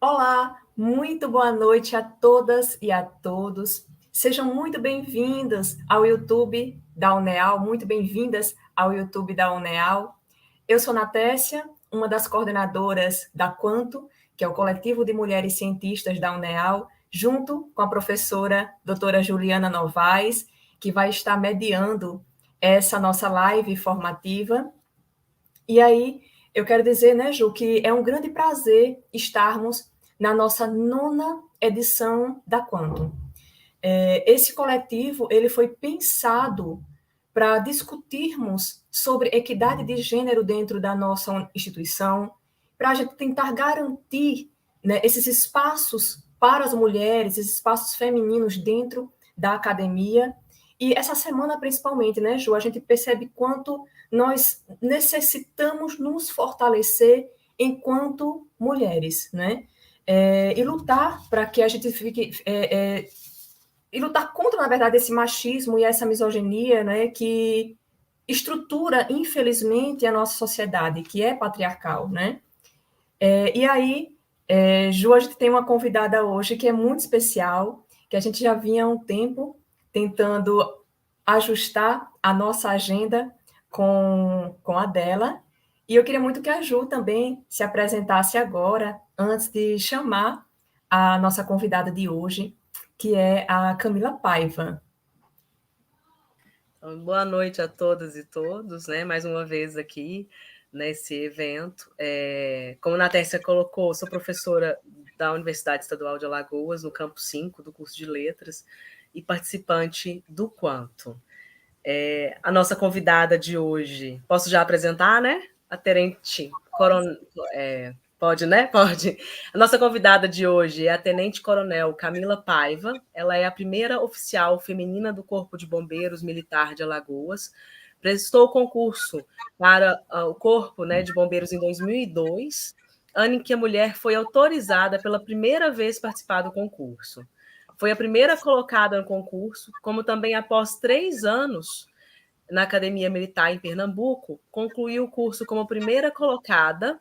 Olá, muito boa noite a todas e a todos. Sejam muito bem-vindos ao YouTube da UNEAL, muito bem-vindas ao YouTube da UNEAL. Eu sou Natécia, uma das coordenadoras da Quanto, que é o coletivo de mulheres cientistas da UNEAL, junto com a professora doutora Juliana Novaes, que vai estar mediando essa nossa live formativa. E aí, eu quero dizer, né, Ju, que é um grande prazer estarmos na nossa nona edição da Quantum. Esse coletivo ele foi pensado para discutirmos sobre equidade de gênero dentro da nossa instituição, para a gente tentar garantir, né, esses espaços para as mulheres, esses espaços femininos dentro da academia. E essa semana, principalmente, né, Ju, a gente percebe quanto nós necessitamos nos fortalecer enquanto mulheres, né? E lutar para que a gente fique e lutar contra, na verdade, esse machismo e essa misoginia, né, que estrutura, infelizmente, a nossa sociedade, que é patriarcal, né? E aí, Ju, a gente tem uma convidada hoje que é muito especial, que a gente já vinha há um tempo tentando ajustar a nossa agenda com a dela, e eu queria muito que a Ju também se apresentasse agora, antes de chamar a nossa convidada de hoje, que é a Camila Paiva. Então, boa noite a todas e todos, né? Mais uma vez aqui nesse evento. Como a Natécia colocou, sou professora da Universidade Estadual de Alagoas, no Campo 5 do curso de Letras, e participante do Quanto. A nossa convidada de hoje, posso já apresentar, né? A Tenente Coronel. Pode, né? Pode. A nossa convidada de hoje é a Tenente Coronel Camila Paiva. Ela é a primeira oficial feminina do Corpo de Bombeiros Militar de Alagoas. Prestou o concurso para o Corpo, né, de Bombeiros em 2002, ano em que a mulher foi autorizada pela primeira vez a participar do concurso. Foi a primeira colocada no concurso, como também após 3 anos na Academia Militar em Pernambuco, concluiu o curso como primeira colocada,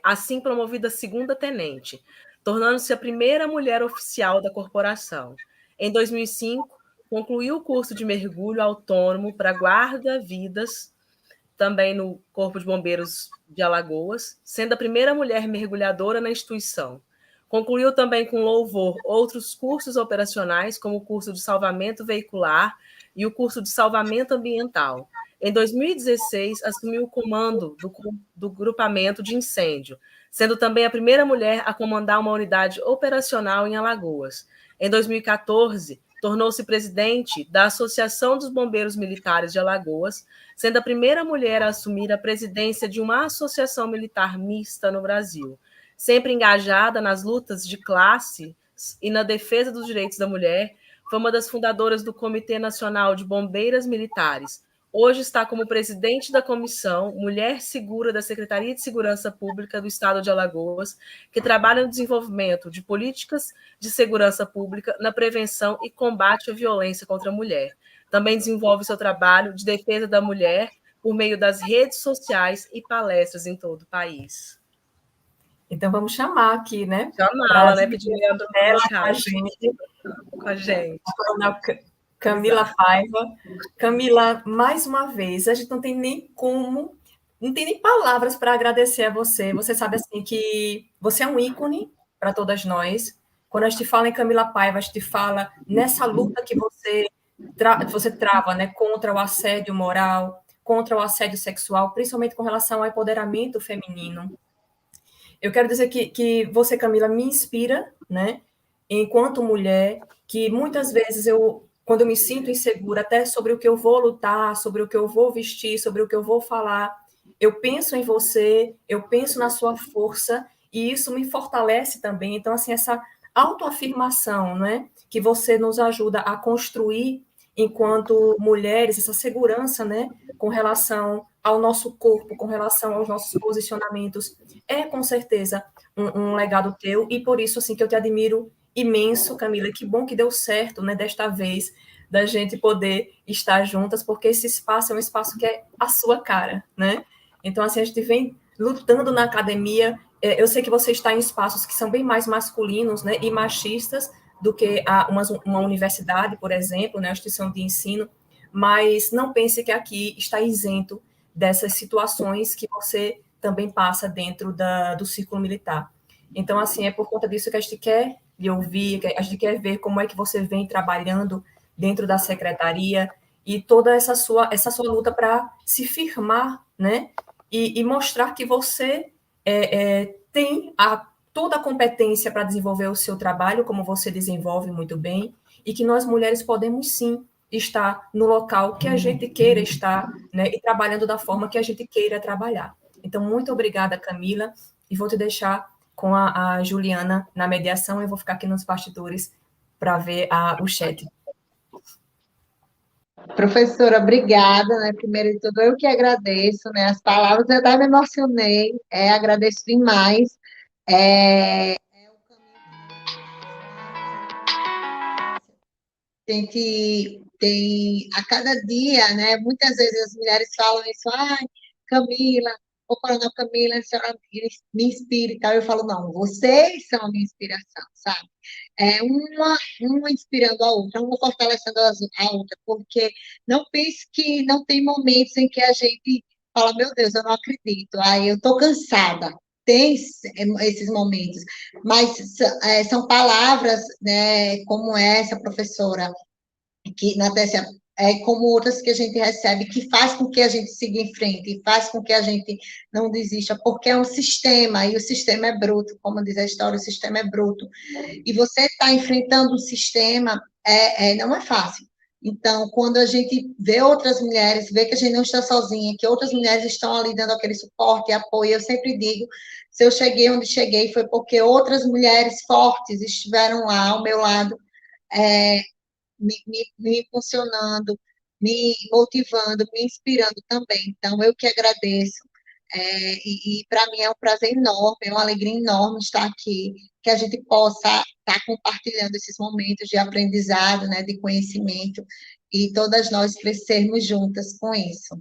assim promovida segunda tenente, tornando-se a primeira mulher oficial da corporação. Em 2005, concluiu o curso de mergulho autônomo para guarda-vidas, também no Corpo de Bombeiros de Alagoas, sendo a primeira mulher mergulhadora na instituição. Concluiu também com louvor outros cursos operacionais, como o curso de salvamento veicular e o curso de salvamento ambiental. Em 2016, assumiu o comando do grupamento de incêndio, sendo também a primeira mulher a comandar uma unidade operacional em Alagoas. Em 2014, tornou-se presidente da Associação dos Bombeiros Militares de Alagoas, sendo a primeira mulher a assumir a presidência de uma associação militar mista no Brasil. Sempre engajada nas lutas de classe e na defesa dos direitos da mulher, foi uma das fundadoras do Comitê Nacional de Bombeiras Militares. Hoje está como presidente da Comissão Mulher Segura da Secretaria de Segurança Pública do Estado de Alagoas, que trabalha no desenvolvimento de políticas de segurança pública, na prevenção e combate à violência contra a mulher. Também desenvolve seu trabalho de defesa da mulher por meio das redes sociais e palestras em todo o país. Então, vamos chamar aqui, né, para Chamá-la, né? Pedir ela para ela colocar com a a gente. Coronel Camila Exato. Paiva. Camila, mais uma vez, a gente não tem nem como, não tem nem palavras para agradecer a você. Você sabe, assim, que você é um ícone para todas nós. Quando a gente fala em Camila Paiva, a gente fala nessa luta que você trava, né, contra o assédio moral, contra o assédio sexual, principalmente com relação ao empoderamento feminino. Eu quero dizer que você, Camila, me inspira, né, enquanto mulher, que muitas vezes quando eu me sinto insegura, até sobre o que eu vou lutar, sobre o que eu vou vestir, sobre o que eu vou falar, eu penso em você, eu penso na sua força, e isso me fortalece também. Então, assim, essa autoafirmação, né, que você nos ajuda a construir enquanto mulheres, essa segurança, né, com relação ao nosso corpo, com relação aos nossos posicionamentos, é com certeza um legado teu, e por isso, assim, que eu te admiro imenso, Camila. Que bom que deu certo, né, desta vez, da gente poder estar juntas, porque esse espaço é um espaço que é a sua cara, né? Então, assim, a gente vem lutando na academia eu sei que você está em espaços que são bem mais masculinos, né, e machistas do que uma universidade, por exemplo, né, uma instituição de ensino, mas não pense que aqui está isento dessas situações que você também passa dentro do círculo militar. Então, assim, é por conta disso que a gente quer lhe ouvir, que a gente quer ver como é que você vem trabalhando dentro da secretaria e toda essa sua luta para se firmar, né, e mostrar que você tem toda a competência para desenvolver o seu trabalho, como você desenvolve muito bem, e que nós mulheres podemos sim estar no local que a gente queira estar, né, e trabalhando da forma que a gente queira trabalhar. Então, muito obrigada, Camila, e vou te deixar com a Juliana na mediação, eu vou ficar aqui nos bastidores para ver o chat. Professora, obrigada, né? Primeiro de tudo, eu que agradeço, né? As palavras, eu até me emocionei, agradeço demais. A gente tem, a cada dia, né? Muitas vezes as mulheres falam isso, ai, Camila, o Coronel Camila, a senhora me inspira e tal. Eu falo, não, vocês são a minha inspiração, sabe? Uma inspirando a outra, uma fortalecendo a outra, porque não pense que não tem momentos em que a gente fala, meu Deus, eu não acredito, ai, eu estou cansada. Tem esses momentos, mas são palavras, né, como essa, professora, que na TSA, como outras que a gente recebe, que faz com que a gente siga em frente, faz com que a gente não desista, porque é um sistema, e o sistema é bruto, como diz a história, o sistema é bruto. E você está enfrentando um sistema, não é fácil. Então, quando a gente vê outras mulheres, vê que a gente não está sozinha, que outras mulheres estão ali dando aquele suporte e apoio, eu sempre digo, se eu cheguei onde cheguei, foi porque outras mulheres fortes estiveram lá ao meu lado, é, me impulsionando, me motivando, me inspirando também. Então, eu que agradeço. E para mim é um prazer enorme, é uma alegria enorme estar aqui, que a gente possa estar compartilhando esses momentos de aprendizado, né, de conhecimento, e todas nós crescermos juntas com isso.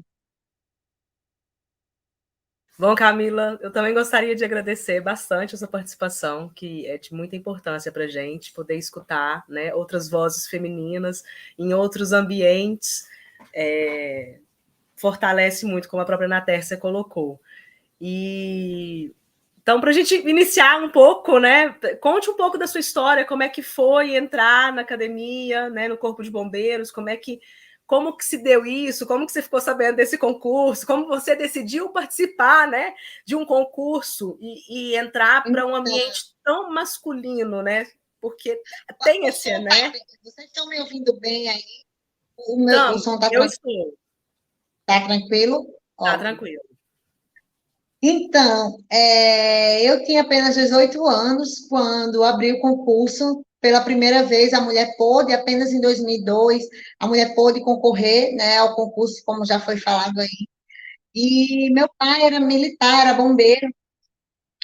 Bom, Camila, eu também gostaria de agradecer bastante a sua participação, que é de muita importância para a gente poder escutar, né, outras vozes femininas em outros ambientes, fortalece muito, como a própria Natércia colocou. E então, para a gente iniciar um pouco, né, conte um pouco da sua história, como é que foi entrar na academia, né, no Corpo de Bombeiros, como que se deu isso, como que você ficou sabendo desse concurso, como você decidiu participar, né, de um concurso e entrar para um ambiente tão masculino, né, porque tem esse, né? Vocês estão me ouvindo bem aí? Então, O som está tranquilo? Tá tranquilo. Então, eu tinha apenas 18 anos quando abri o concurso. Pela primeira vez, a mulher pôde, apenas em 2002, a mulher pôde concorrer, né, ao concurso, como já foi falado aí. E meu pai era militar, era bombeiro,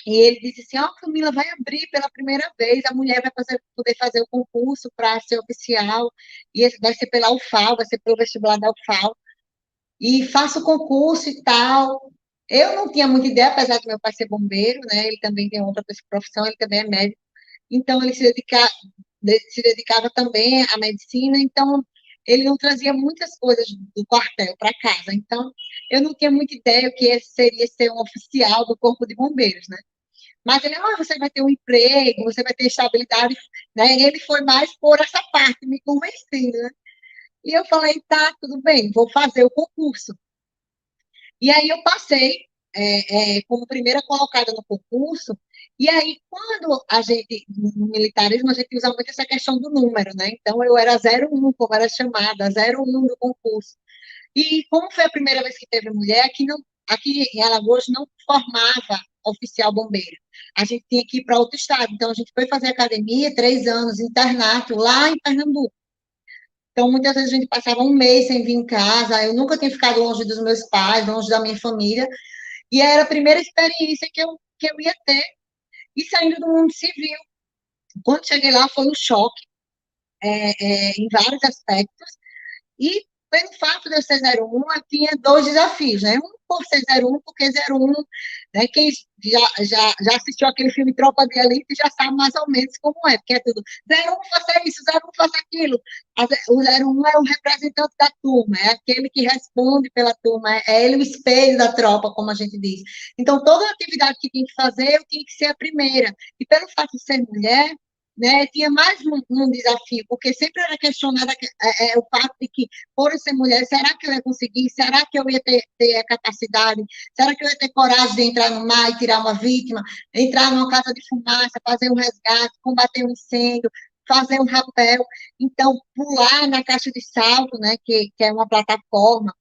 e ele disse assim, ó, Camila, vai abrir pela primeira vez, a mulher vai poder fazer o concurso para ser oficial, e vai ser pela UFAL, vai ser pelo vestibular da UFAL, e faço o concurso e tal. Eu não tinha muita ideia, apesar de meu pai ser bombeiro, né? Ele também tem outra profissão, ele também é médico. Então, ele se dedicava também à medicina, então ele não trazia muitas coisas do quartel para casa. Então, eu não tinha muita ideia o que seria ser um oficial do Corpo de Bombeiros, né? Mas ele, você vai ter um emprego, você vai ter estabilidade, né? E ele foi mais por essa parte, me convencendo, né? E eu falei, tá, tudo bem, vou fazer o concurso. E aí eu passei como primeira colocada no concurso, e aí quando a gente, no militarismo, a gente usa muito essa questão do número, né? Então eu era 01, como era chamada, 01 do concurso. E como foi a primeira vez que teve mulher, aqui em Alagoas não formava oficial bombeiro. A gente tinha que ir para outro estado. Então a gente foi fazer academia, 3 anos, internato, lá em Pernambuco. Então, muitas vezes a gente passava um mês sem vir em casa, eu nunca tinha ficado longe dos meus pais, longe da minha família, e era a primeira experiência que eu ia ter, e saindo do mundo civil. Quando cheguei lá, foi um choque, em vários aspectos, e pelo fato de eu ser 01, eu tinha dois desafios, né? Um por ser 01, porque 01, né? Quem já assistiu aquele filme Tropa de Elite já sabe mais ou menos como é, porque é tudo 01 faça isso, 01 faça aquilo. O 01 é o representante da turma, é aquele que responde pela turma, é ele o espelho da tropa, como a gente diz. Então, toda atividade que tinha que fazer, eu tinha que ser a primeira. E pelo fato de ser mulher, né, tinha mais um desafio, porque sempre era questionada o fato de que, por eu ser mulher, será que eu ia conseguir? Será que eu ia ter a capacidade? Será que eu ia ter coragem de entrar no mar e tirar uma vítima? Entrar numa casa de fumaça, fazer um resgate, combater um incêndio, fazer um rapel? Então, pular na caixa de salto, né, que é uma plataforma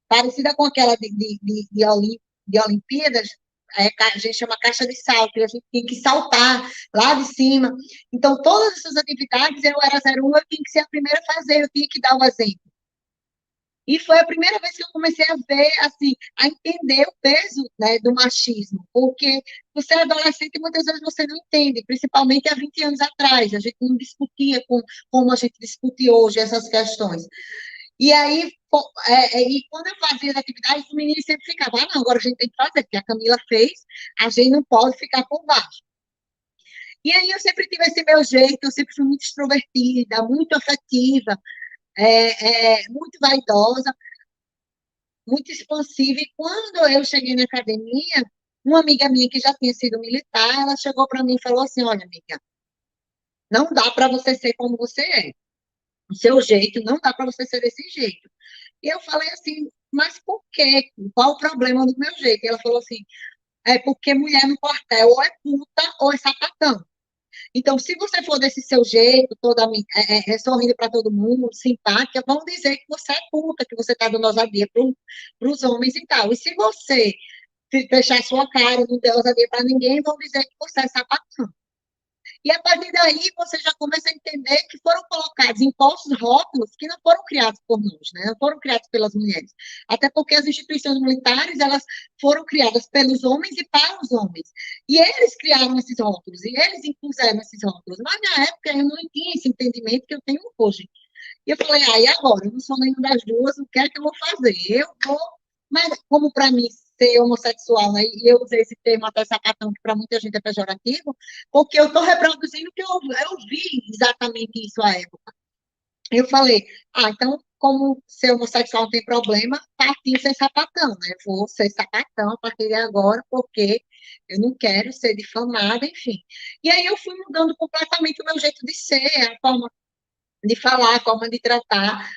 parecida com aquela de Olimpíadas, a gente chama caixa de salto, e a gente tem que saltar lá de cima. Então, todas essas atividades, eu era 01, eu tinha que ser a primeira a fazer, eu tinha que dar o exemplo. E foi a primeira vez que eu comecei a ver, assim, a entender o peso, né, do machismo, porque você é adolescente e muitas vezes você não entende, principalmente há 20 anos atrás, a gente não discutia como a gente discute hoje essas questões. E aí, e quando eu fazia as atividades, os meninos sempre ficavam, não, agora a gente tem que fazer, porque a Camila fez, a gente não pode ficar por baixo. E aí eu sempre tive esse meu jeito, eu sempre fui muito extrovertida, muito afetiva, muito vaidosa, muito expansiva. E quando eu cheguei na academia, uma amiga minha que já tinha sido militar, ela chegou para mim e falou assim, olha, amiga, não dá para você ser como você é. O seu jeito, não dá para você ser desse jeito. E eu falei assim, mas por quê? Qual o problema do meu jeito? E ela falou assim, é porque mulher no quartel ou é puta ou é sapatão. Então, se você for desse seu jeito, toda sorrindo para todo mundo, simpática, vão dizer que você é puta, que você está dando ousadia para os homens e tal. E se você fechar sua cara, não der ousadia para ninguém, vão dizer que você é sapatão. E a partir daí você já começa a entender que foram colocados impostos rótulos que não foram criados por nós, né? Não foram criados pelas mulheres. Até porque as instituições militares, elas foram criadas pelos homens e para os homens. E eles criaram esses rótulos, e eles impuseram esses rótulos. Mas na época eu não tinha esse entendimento que eu tenho hoje. E eu falei, e agora? Eu não sou nenhuma das duas, o que é que eu vou fazer? Eu vou... Mas como para mim ser homossexual, né? E eu usei esse termo até sapatão, que para muita gente é pejorativo, porque eu estou reproduzindo o que eu vi exatamente isso à época. Eu falei, então, como ser homossexual não tem problema, partiu ser sapatão, né? Vou ser sapatão a partir de agora, porque eu não quero ser difamada, enfim. E aí eu fui mudando completamente o meu jeito de ser, a forma de falar, a forma de tratar.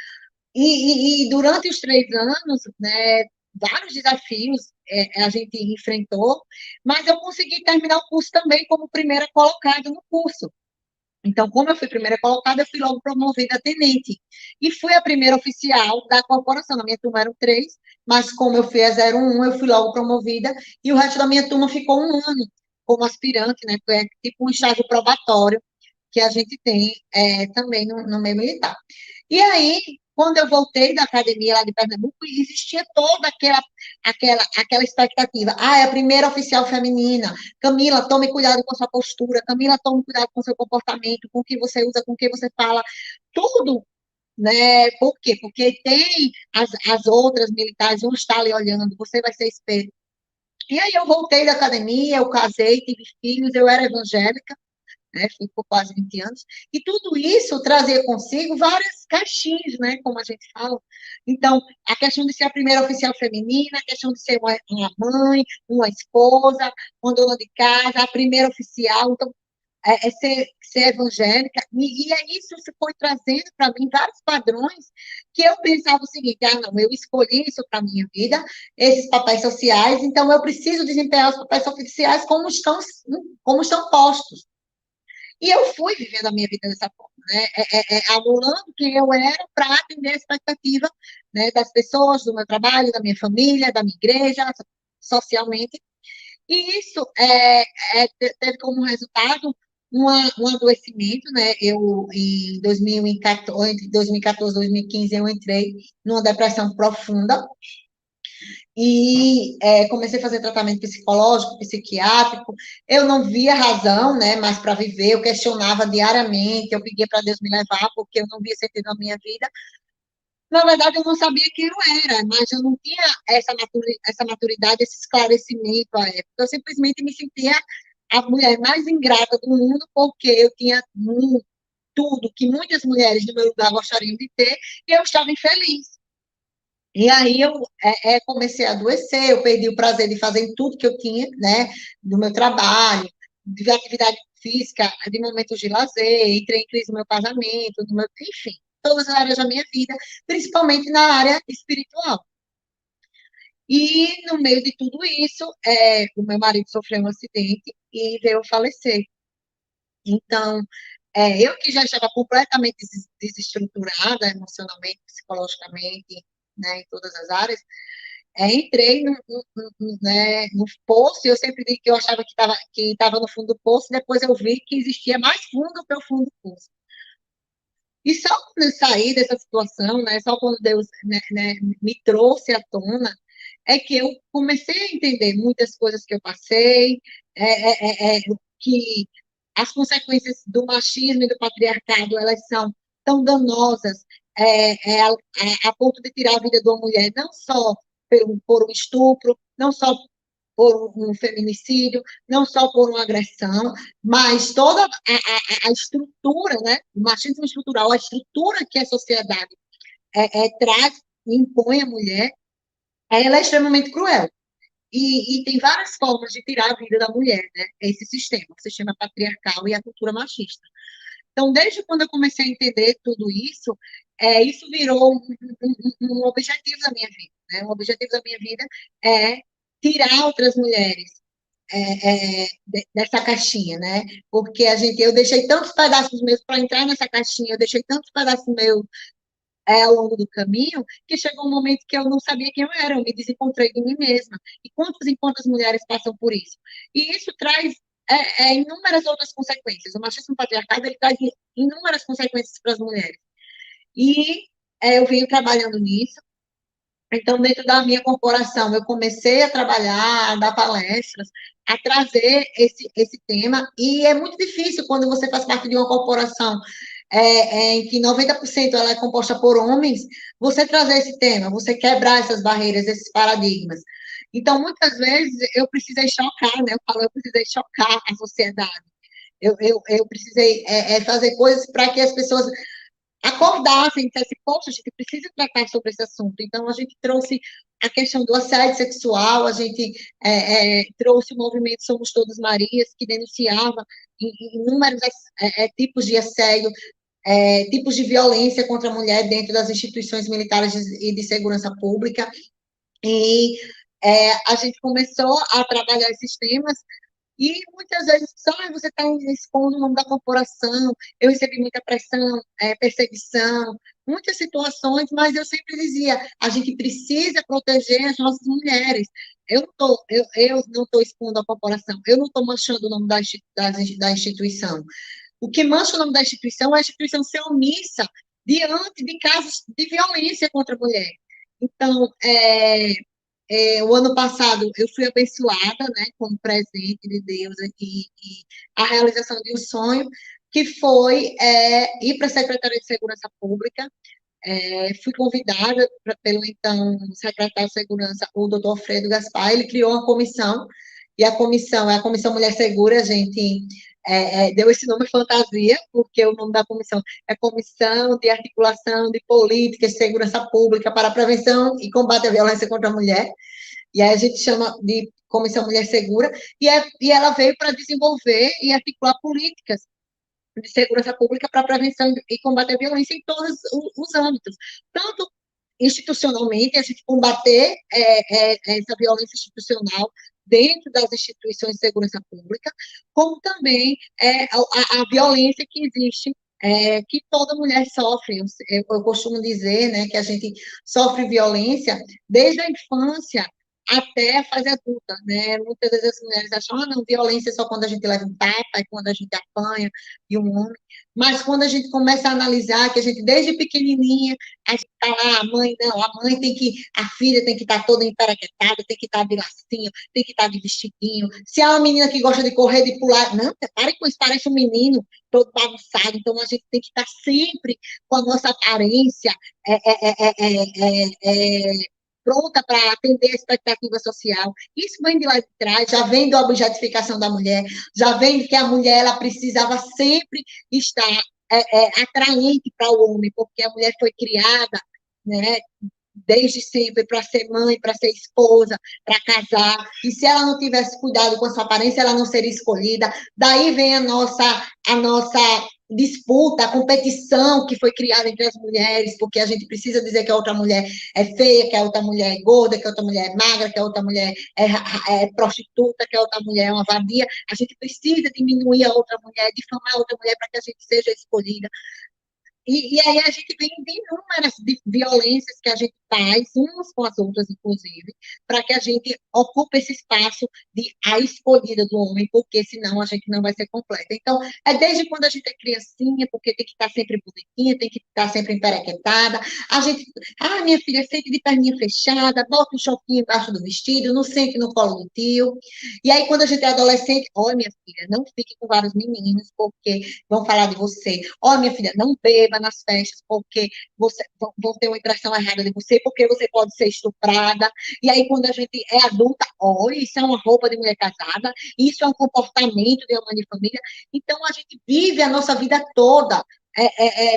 E durante os 3 anos, né, vários desafios a gente enfrentou, mas eu consegui terminar o curso também como primeira colocada no curso. Então, como eu fui primeira colocada, eu fui logo promovida a tenente. E fui a primeira oficial da corporação. Na minha turma eram 3, mas como eu fui a 01, eu fui logo promovida, e o resto da minha turma ficou 1 ano como aspirante, né? Foi tipo um estágio probatório que a gente tem também no meio militar. E aí, quando eu voltei da academia lá de Pernambuco, existia toda aquela expectativa. É a primeira oficial feminina. Camila, tome cuidado com a sua postura. Camila, tome cuidado com o seu comportamento, com o que você usa, com o que você fala. Tudo, né? Por quê? Porque tem as outras militares, vão estar ali olhando, você vai ser espelho. E aí eu voltei da academia, eu casei, tive filhos, eu era evangélica, né, fui por quase 20 anos, e tudo isso trazia consigo várias caixinhas, né, como a gente fala. Então, a questão de ser a primeira oficial feminina, a questão de ser uma mãe, uma esposa, uma dona de casa, a primeira oficial, então, ser evangélica, e isso se foi trazendo para mim vários padrões que eu pensava o seguinte, não, eu escolhi isso para a minha vida, esses papéis sociais, então eu preciso desempenhar os papéis sociais como estão postos. E eu fui vivendo a minha vida dessa forma, né? Anulando quem eu era para atender a expectativa, né, das pessoas, do meu trabalho, da minha família, da minha igreja, socialmente. E isso teve como resultado um adoecimento, né? Eu, em 2014, entre 2014 e 2015, eu entrei numa depressão profunda, e comecei a fazer tratamento psicológico, psiquiátrico. Eu não via razão, né, mais para viver, eu questionava diariamente, eu pedia para Deus me levar, porque eu não via sentido na minha vida. Na verdade, eu não sabia quem eu era, mas eu não tinha essa maturidade, esse esclarecimento à época. Eu simplesmente me sentia a mulher mais ingrata do mundo, porque eu tinha tudo que muitas mulheres no meu lugar gostariam de ter, e eu estava infeliz. E aí eu comecei a adoecer, eu perdi o prazer de fazer tudo que eu tinha, né, do meu trabalho, de atividade física, de momentos de lazer, entrei em crise no meu casamento, enfim, todas as áreas da minha vida, principalmente na área espiritual. E no meio de tudo isso, o meu marido sofreu um acidente e veio a falecer. Então, eu que já estava completamente desestruturada emocionalmente, psicologicamente, né, em todas as áreas, entrei né, no poço, e eu sempre digo que eu achava que estava no fundo do poço, e depois eu vi que existia mais fundo que o fundo do poço. E só quando eu saí dessa situação, né, só quando Deus me trouxe à tona, é que eu comecei a entender muitas coisas que eu passei, que as consequências do machismo e do patriarcado, elas são tão danosas, a ponto de tirar a vida de uma mulher, não só por um estupro, não só por um feminicídio, não só por uma agressão, mas toda a estrutura, né, o machismo estrutural, a estrutura que a sociedade traz e impõe à mulher, ela é extremamente cruel. E tem várias formas de tirar a vida da mulher, né? Esse o sistema patriarcal e a cultura machista. Então, desde quando eu comecei a entender tudo isso, isso virou um objetivo da minha vida. Né? Um objetivo da minha vida é tirar outras mulheres dessa caixinha, né? Porque eu deixei tantos pedaços meus para entrar nessa caixinha, eu deixei tantos pedaços meus ao longo do caminho, que chegou um momento que eu não sabia quem eu era, eu me desencontrei de mim mesma. E quantas mulheres passam por isso? E isso traz inúmeras outras consequências. O machismo patriarcado, ele traz inúmeras consequências para as mulheres. E eu venho trabalhando nisso. Então, dentro da minha corporação, eu comecei a trabalhar, a dar palestras, a trazer esse tema, e é muito difícil quando você faz parte de uma corporação em que 90% ela é composta por homens, você trazer esse tema, você quebrar essas barreiras, esses paradigmas. Então, muitas vezes, eu precisei chocar, né? Eu precisei chocar a sociedade. Eu precisei fazer coisas para que as pessoas acordassem, dissessem, poxa, a gente precisa tratar sobre esse assunto. Então, a gente trouxe a questão do assédio sexual, a gente trouxe o movimento Somos Todas Marias, que denunciava inúmeros tipos de assédio, tipos de violência contra a mulher dentro das instituições militares e de segurança pública. E a gente começou a trabalhar esses temas e muitas vezes só você está expondo o nome da corporação. Eu recebi muita pressão, perseguição, muitas situações, mas eu sempre dizia, a gente precisa proteger as nossas mulheres. Eu não estou expondo a corporação, eu não estou manchando o nome da instituição. O que mancha o nome da instituição é a instituição ser omissa diante de casos de violência contra a mulher. Então, o ano passado eu fui abençoada, né, como presente de Deus e a realização de um sonho, que foi ir para a Secretaria de Segurança Pública. Fui convidada pelo então secretário de Segurança, o doutor Alfredo Gaspar. Ele criou uma comissão, e a comissão é a Comissão Mulher Segura. A gente deu esse nome fantasia, porque o nome da comissão é Comissão de Articulação de Políticas de Segurança Pública para a Prevenção e Combate à Violência contra a Mulher, e aí a gente chama de Comissão Mulher Segura, e ela veio para desenvolver e articular políticas de segurança pública para prevenção e combate à violência em todos os âmbitos, tanto institucionalmente, a gente combater essa violência institucional dentro das instituições de segurança pública, como também a violência que existe, que toda mulher sofre. Eu costumo dizer, né, que a gente sofre violência desde a infância, até a fase adulta, né? Muitas vezes as mulheres acham, não, violência é só quando a gente leva um tapa, é quando a gente apanha de um homem, mas quando a gente começa a analisar que a gente, desde pequenininha, a gente tá lá, a mãe, não, a mãe tem que, a filha tem que estar toda emperaquetada, tem que estar de lacinho, tem que estar de vestidinho, se é uma menina que gosta de correr, de pular, não, pare com isso, parece um menino todo bagunçado, então a gente tem que estar sempre com a nossa aparência, é, é, é, pronta para atender a expectativa social. Isso vem de lá de trás, já vem da objetificação da mulher, já vem de que a mulher ela precisava sempre estar atraente para o homem, porque a mulher foi criada, né, desde sempre para ser mãe, para ser esposa, para casar. E se ela não tivesse cuidado com a sua aparência, ela não seria escolhida. Daí vem a nossa disputa, a competição que foi criada entre as mulheres, porque a gente precisa dizer que a outra mulher é feia, que a outra mulher é gorda, que a outra mulher é magra, que a outra mulher é prostituta, que a outra mulher é uma vadia. A gente precisa diminuir a outra mulher, difamar a outra mulher para que a gente seja escolhida. E aí a gente vem de inúmeras violências que a gente faz, umas com as outras, inclusive, para que a gente ocupe esse espaço de a escolhida do homem, porque senão a gente não vai ser completa. Então, é desde quando a gente é criancinha, porque tem que estar sempre bonitinha, tem que estar sempre emperequetada. A gente, minha filha, sente de perninha fechada, bota um shortinho embaixo do vestido, não sente no colo do tio. E aí, quando a gente é adolescente, olha, minha filha, não fique com vários meninos, porque vão falar de você. Olha, minha filha, não beba nas festas, porque vão ter uma impressão errada de você, porque você pode ser estuprada. E aí, quando a gente é adulta, olha, isso é uma roupa de mulher casada, isso é um comportamento de uma mãe de família. Então, a gente vive a nossa vida toda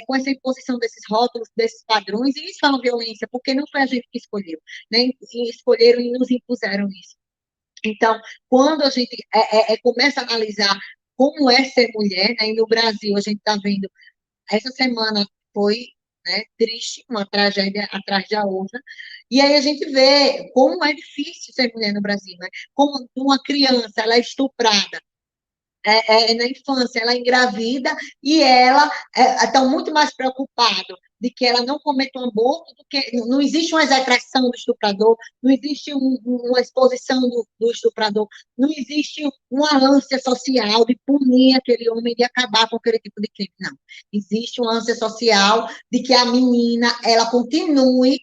com essa imposição desses rótulos, desses padrões, e isso é uma violência, porque não foi a gente que escolheu, né? E escolheram e nos impuseram isso. Então, quando a gente começa a analisar como é ser mulher, né? E no Brasil a gente está vendo, essa semana foi, né, triste, uma tragédia atrás da outra, e aí a gente vê como é difícil ser mulher no Brasil, né? Como uma criança, ela é estuprada, na infância, ela engravida e ela está muito mais preocupada de que ela não cometa um aborto, do que não existe uma execração do estuprador, não existe uma exposição do estuprador, não existe uma ânsia social de punir aquele homem, de acabar com aquele tipo de crime, não. Existe uma ânsia social de que a menina, ela continue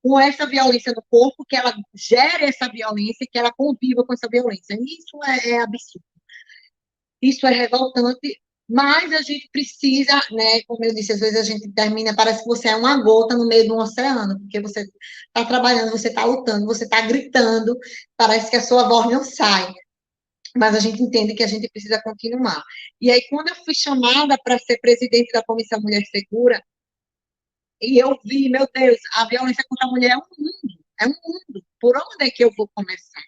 com essa violência no corpo, que ela gere essa violência, que ela conviva com essa violência. Isso é absurdo. Isso é revoltante, mas a gente precisa, né, como eu disse, às vezes a gente termina, parece que você é uma gota no meio de um oceano, porque você está trabalhando, você está lutando, você está gritando, parece que a sua voz não sai, mas a gente entende que a gente precisa continuar. E aí, quando eu fui chamada para ser presidente da Comissão Mulher Segura, e eu vi, meu Deus, a violência contra a mulher é um mundo, por onde é que eu vou começar?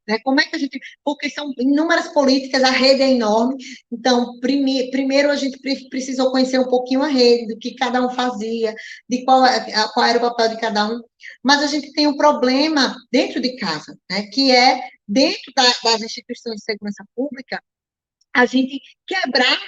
Né? Como é que a gente. Porque são inúmeras políticas, a rede é enorme. Então, primeiro a gente precisou conhecer um pouquinho a rede, do que cada um fazia, de qual era o papel de cada um. Mas a gente tem um problema dentro de casa, né? Que é, dentro das instituições de segurança pública, a gente quebrar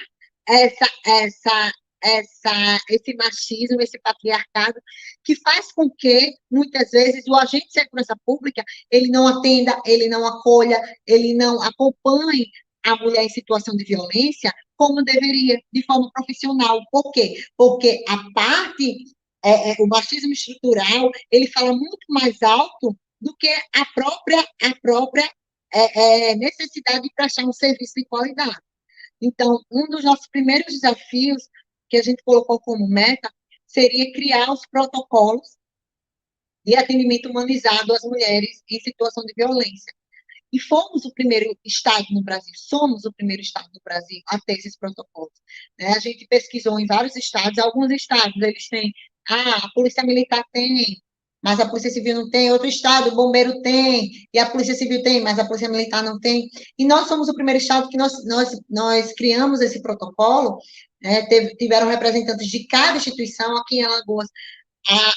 esse machismo, esse patriarcado, que faz com que, muitas vezes, o agente de segurança pública, ele não atenda, ele não acolha, ele não acompanhe a mulher em situação de violência como deveria, de forma profissional. Por quê? Porque o machismo estrutural, ele fala muito mais alto do que a própria necessidade de prestar um serviço de qualidade. Então, um dos nossos primeiros desafios que a gente colocou como meta seria criar os protocolos de atendimento humanizado às mulheres em situação de violência. E fomos o primeiro estado no Brasil, somos o primeiro estado no Brasil a ter esses protocolos. A gente pesquisou em vários estados, alguns estados eles têm, a Polícia Militar tem, mas a Polícia Civil não tem, outro estado, o Bombeiro tem, e a Polícia Civil tem, mas a Polícia Militar não tem. E nós somos o primeiro estado que nós criamos esse protocolo, tiveram representantes de cada instituição. Aqui em Alagoas,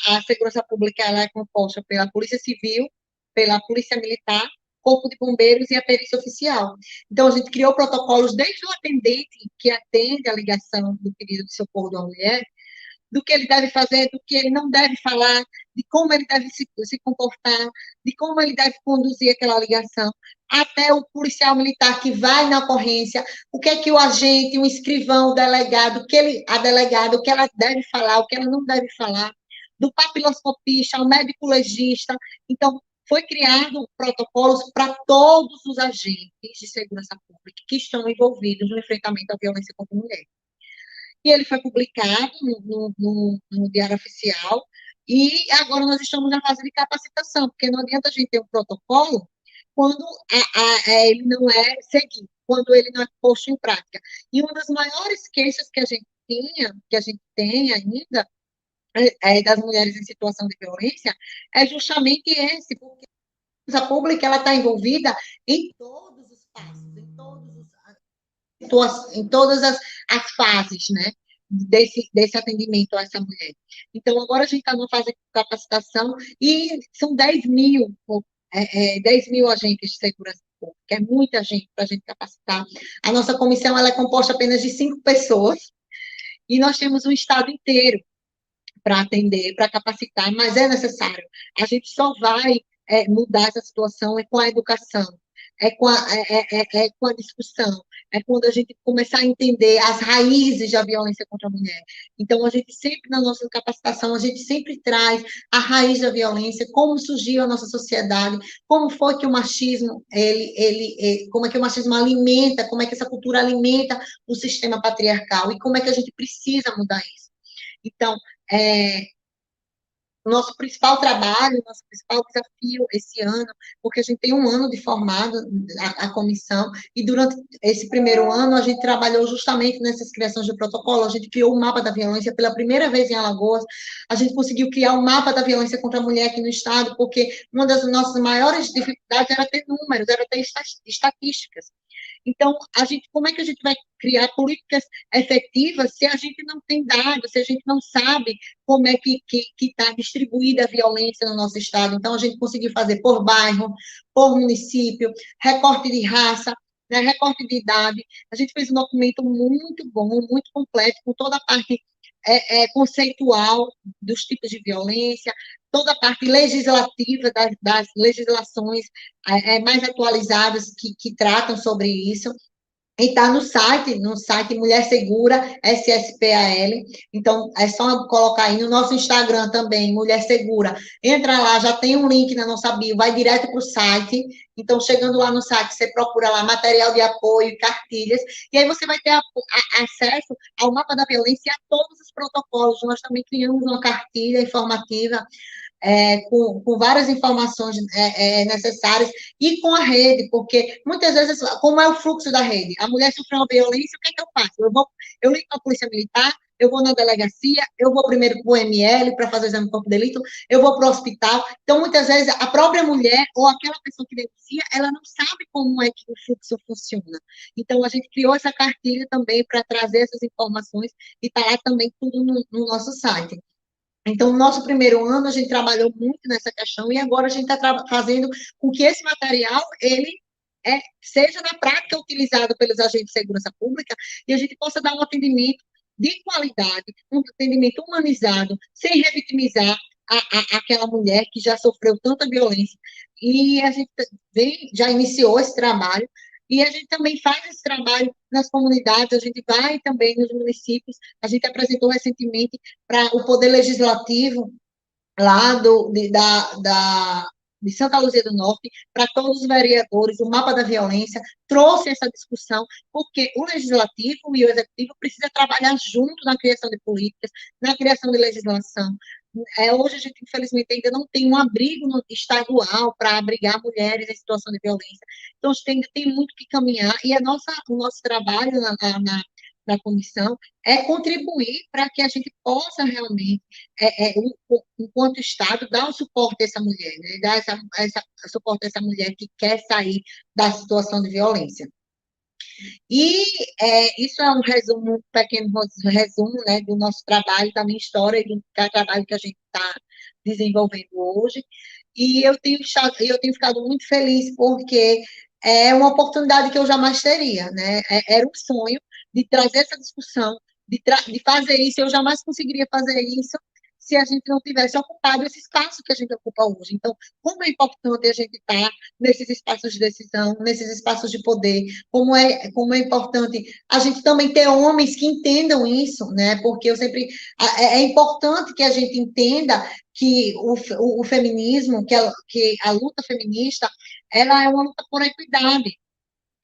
a segurança pública ela é composta pela Polícia Civil, pela Polícia Militar, Corpo de Bombeiros e a perícia oficial. Então, a gente criou protocolos desde o atendente que atende a ligação do pedido de socorro de uma mulher, do que ele deve fazer, do que ele não deve falar, de como ele deve se comportar, de como ele deve conduzir aquela ligação, até o policial militar que vai na ocorrência, o que é que o agente, o escrivão, o delegado, a delegada, o que ela deve falar, o que ela não deve falar, do papiloscopista, ao médico legista. Então, foi criado protocolos para todos os agentes de segurança pública que estão envolvidos no enfrentamento à violência contra a mulher. E ele foi publicado no Diário Oficial, e agora nós estamos na fase de capacitação, porque não adianta a gente ter um protocolo quando ele não é seguido, quando ele não é posto em prática. E uma das maiores queixas que a gente tem ainda, das mulheres em situação de violência, é justamente esse, porque a segurança pública ela está envolvida em todos os passos, em todas as fases, né, desse atendimento a essa mulher. Então, agora a gente está numa fase de capacitação e são 10 mil agentes de segurança pública, é muita gente para a gente capacitar. A nossa comissão ela é composta apenas de 5 pessoas e nós temos um estado inteiro para atender, para capacitar, mas é necessário. A gente só vai mudar essa situação com a educação, com a discussão, é quando a gente começar a entender as raízes da violência contra a mulher. Então, a gente sempre, na nossa capacitação, a gente sempre traz a raiz da violência, como surgiu a nossa sociedade, como foi que o machismo, como é que o machismo alimenta, como é que essa cultura alimenta o sistema patriarcal, e como é que a gente precisa mudar isso. Então, nosso principal trabalho, nosso principal desafio esse ano, porque a gente tem um ano de formado, a comissão, e durante esse primeiro ano a gente trabalhou justamente nessas criações de protocolo, a gente criou o mapa da violência pela primeira vez em Alagoas, a gente conseguiu criar um mapa da violência contra a mulher aqui no estado, porque uma das nossas maiores dificuldades era ter números, era ter estatísticas. Então, como é que a gente vai criar políticas efetivas se a gente não tem dados, se a gente não sabe como é que está distribuída a violência no nosso estado? Então, a gente conseguiu fazer por bairro, por município, recorte de raça, né, recorte de idade. A gente fez um documento muito bom, muito completo, com toda a parte conceitual dos tipos de violência, toda a parte legislativa das legislações mais atualizadas que tratam sobre isso. E está no site Mulher Segura, SSPAL. Então, é só colocar aí no nosso Instagram também, Mulher Segura. Entra lá, já tem um link na nossa bio, vai direto para o site. Então, chegando lá no site, você procura lá material de apoio, cartilhas, e aí você vai ter acesso ao mapa da violência e a todos os protocolos. Nós também criamos uma cartilha informativa com várias informações necessárias, e com a rede, porque muitas vezes, como é o fluxo da rede? A mulher sofreu uma violência, o que é que eu faço? Eu ligo para a polícia militar, eu vou na delegacia, eu vou primeiro para o ML para fazer o exame de corpo de delito, eu vou para o hospital. Então, muitas vezes, a própria mulher ou aquela pessoa que denuncia, ela não sabe como é que o fluxo funciona. Então, a gente criou essa cartilha também para trazer essas informações, e está lá também tudo no nosso site. Então, no nosso primeiro ano, a gente trabalhou muito nessa questão, e agora a gente está fazendo com que esse material, ele seja na prática utilizado pelos agentes de segurança pública, e a gente possa dar um atendimento de qualidade, um atendimento humanizado, sem revitimizar aquela mulher que já sofreu tanta violência. E a gente já iniciou esse trabalho, e a gente também faz esse trabalho nas comunidades, a gente vai também nos municípios, a gente apresentou recentemente para o Poder Legislativo, lá de Santa Luzia do Norte, para todos os vereadores, o mapa da violência, trouxe essa discussão, porque o Legislativo e o Executivo precisam trabalhar junto na criação de políticas, na criação de legislação. Hoje a gente, infelizmente, ainda não tem um abrigo estadual para abrigar mulheres em situação de violência. Então, a gente ainda tem muito que caminhar, e o nosso trabalho na comissão é contribuir para que a gente possa realmente, enquanto Estado, dar o suporte a essa mulher, né? Dar essa suporte a essa mulher que quer sair da situação de violência. E isso é um resumo, um pequeno resumo, né, do nosso trabalho, da minha história e do trabalho que a gente está desenvolvendo hoje. E eu tenho ficado muito feliz, porque é uma oportunidade que eu jamais teria, né? Era um sonho de trazer essa discussão de fazer isso. Eu jamais conseguiria fazer isso se a gente não tivesse ocupado esse espaço que a gente ocupa hoje. Então, como é importante a gente estar nesses espaços de decisão, nesses espaços de poder, como é importante a gente também ter homens que entendam isso, né? Porque eu sempre é importante que a gente entenda que o feminismo, que a luta feminista, ela é uma luta por equidade.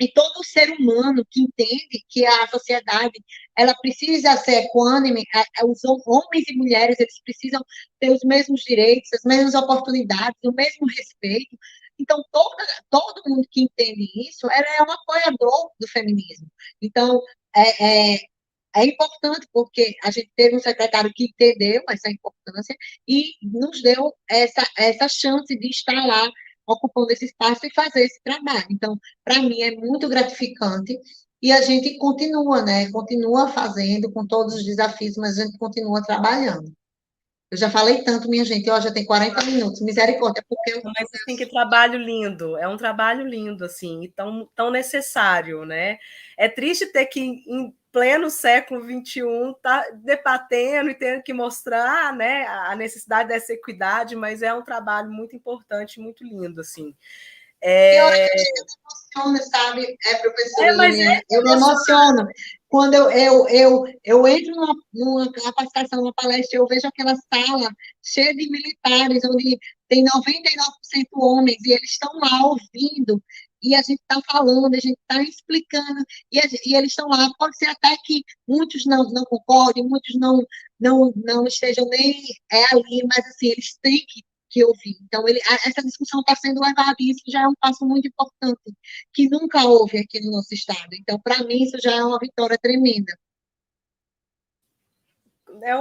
E todo ser humano que entende que a sociedade ela precisa ser equânime, os homens e mulheres eles precisam ter os mesmos direitos, as mesmas oportunidades, o mesmo respeito. Então, todo mundo que entende isso, ela é um apoiador do feminismo. Então, é, é, é importante porque a gente teve um secretário que entendeu essa importância e nos deu essa chance de estar lá ocupando esse espaço e fazer esse trabalho. Então, para mim, é muito gratificante e a gente continua, né? Continua fazendo com todos os desafios, mas a gente continua trabalhando. Eu já falei tanto, minha gente, ó, já tem 40 minutos, misericórdia, porque eu... Mas assim, que trabalho lindo, é um trabalho lindo, assim, e tão necessário, né? É triste ter que, em pleno século XXI, tá debatendo e tendo que mostrar, né, a necessidade dessa equidade, mas é um trabalho muito importante, muito lindo, assim. E olha que eu me emociono, sabe, professora Mas Juliana? é Eu me emocionante. emociono. Quando eu entro numa capacitação, numa palestra, eu vejo aquela sala cheia de militares, onde tem 99% homens, e eles estão lá ouvindo, e a gente está falando, a gente está explicando, e eles estão lá. Pode ser até que muitos não concordem, muitos não estejam nem ali, mas assim, eles têm que ouvir. Então, essa discussão está sendo levada, e isso já é um passo muito importante, que nunca houve aqui no nosso estado. Então, para mim, isso já é uma vitória tremenda.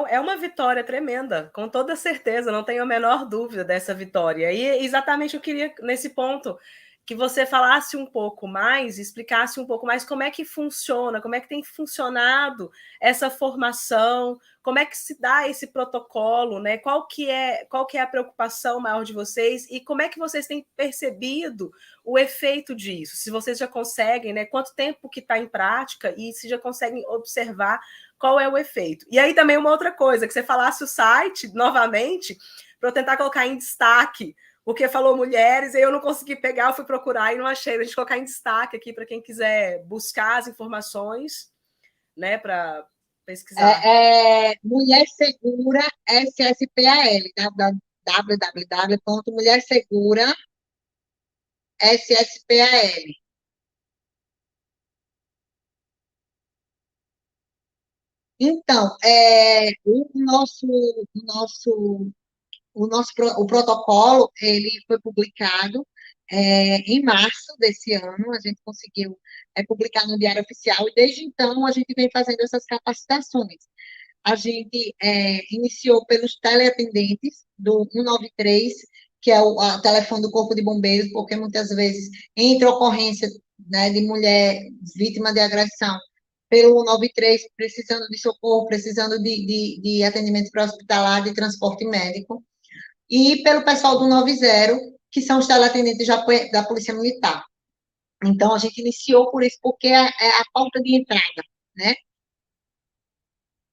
É uma vitória tremenda, com toda certeza, não tenho a menor dúvida dessa vitória. E exatamente eu queria, nesse ponto, que você falasse um pouco mais, explicasse um pouco mais como é que funciona, como é que tem funcionado essa formação, como é que se dá esse protocolo, né? Qual que é a preocupação maior de vocês e como é que vocês têm percebido o efeito disso? Se vocês já conseguem, né? Quanto tempo que está em prática e se já conseguem observar qual é o efeito. E aí também uma outra coisa, que você falasse o site novamente, para eu tentar colocar em destaque, porque falou mulheres, e eu não consegui pegar, eu fui procurar e não achei. A gente colocar em destaque aqui para quem quiser buscar as informações, né, para pesquisar. Mulher Segura SSPAL, www.mulhersegura SSPAL. Então, o protocolo ele foi publicado em março desse ano, a gente conseguiu publicar no Diário Oficial, e desde então a gente vem fazendo essas capacitações. A gente iniciou pelos teleatendentes do 193, que é o telefone do Corpo de Bombeiros, porque muitas vezes entra ocorrência, né, de mulher vítima de agressão pelo 193, precisando de socorro, precisando de atendimento pré-hospitalar, de transporte médico, e pelo pessoal do 90, que são os teleatendentes da Polícia Militar. Então, a gente iniciou por isso, porque é a porta de entrada, né?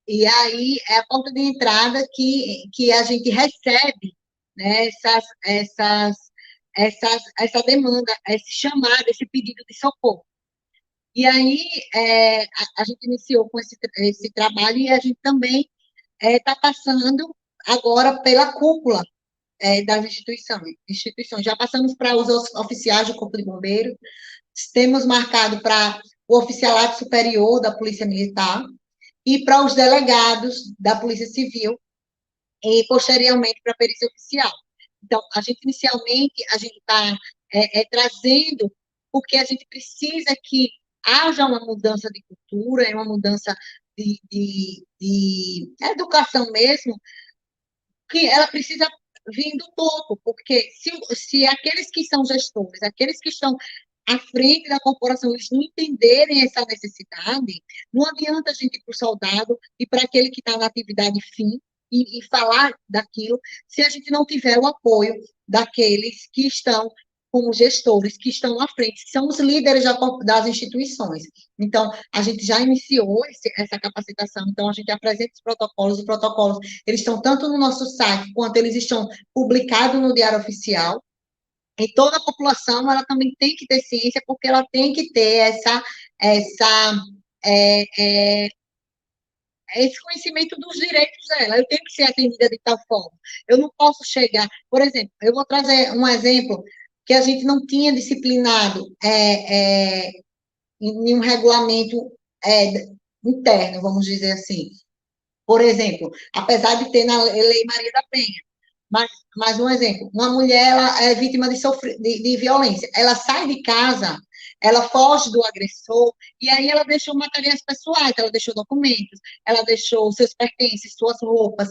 E aí é a porta de entrada que a gente recebe, né, essa demanda, esse chamado, esse pedido de socorro. E aí a gente iniciou com esse trabalho e a gente também está passando agora pela cúpula das instituições. Já passamos para os oficiais do Corpo de Bombeiros, temos marcado para o oficialato superior da Polícia Militar e para os delegados da Polícia Civil e, posteriormente, para a perícia oficial. Então, inicialmente, a gente está trazendo, porque a gente precisa que haja uma mudança de cultura, uma mudança de educação mesmo, que ela precisa vir do topo, porque se aqueles que são gestores, aqueles que estão à frente da corporação, eles não entenderem essa necessidade, não adianta a gente ir para o soldado e para aquele que está na atividade fim e falar daquilo, se a gente não tiver o apoio daqueles que estão como gestores que estão à frente, que são os líderes das instituições. Então, a gente já iniciou essa capacitação, então a gente apresenta os protocolos, eles estão tanto no nosso site, quanto eles estão publicados no Diário Oficial, e toda a população, ela também tem que ter ciência, porque ela tem que ter é, é, esse conhecimento dos direitos dela. Eu tenho que ser atendida de tal forma. Eu não posso chegar... Por exemplo, eu vou trazer um exemplo que a gente não tinha disciplinado em um regulamento interno, vamos dizer assim. Por exemplo, apesar de ter na Lei Maria da Penha, mas um exemplo, uma mulher ela é vítima de violência, ela sai de casa, ela foge do agressor, e aí ela deixou materiais pessoais, ela deixou documentos, ela deixou seus pertences, suas roupas,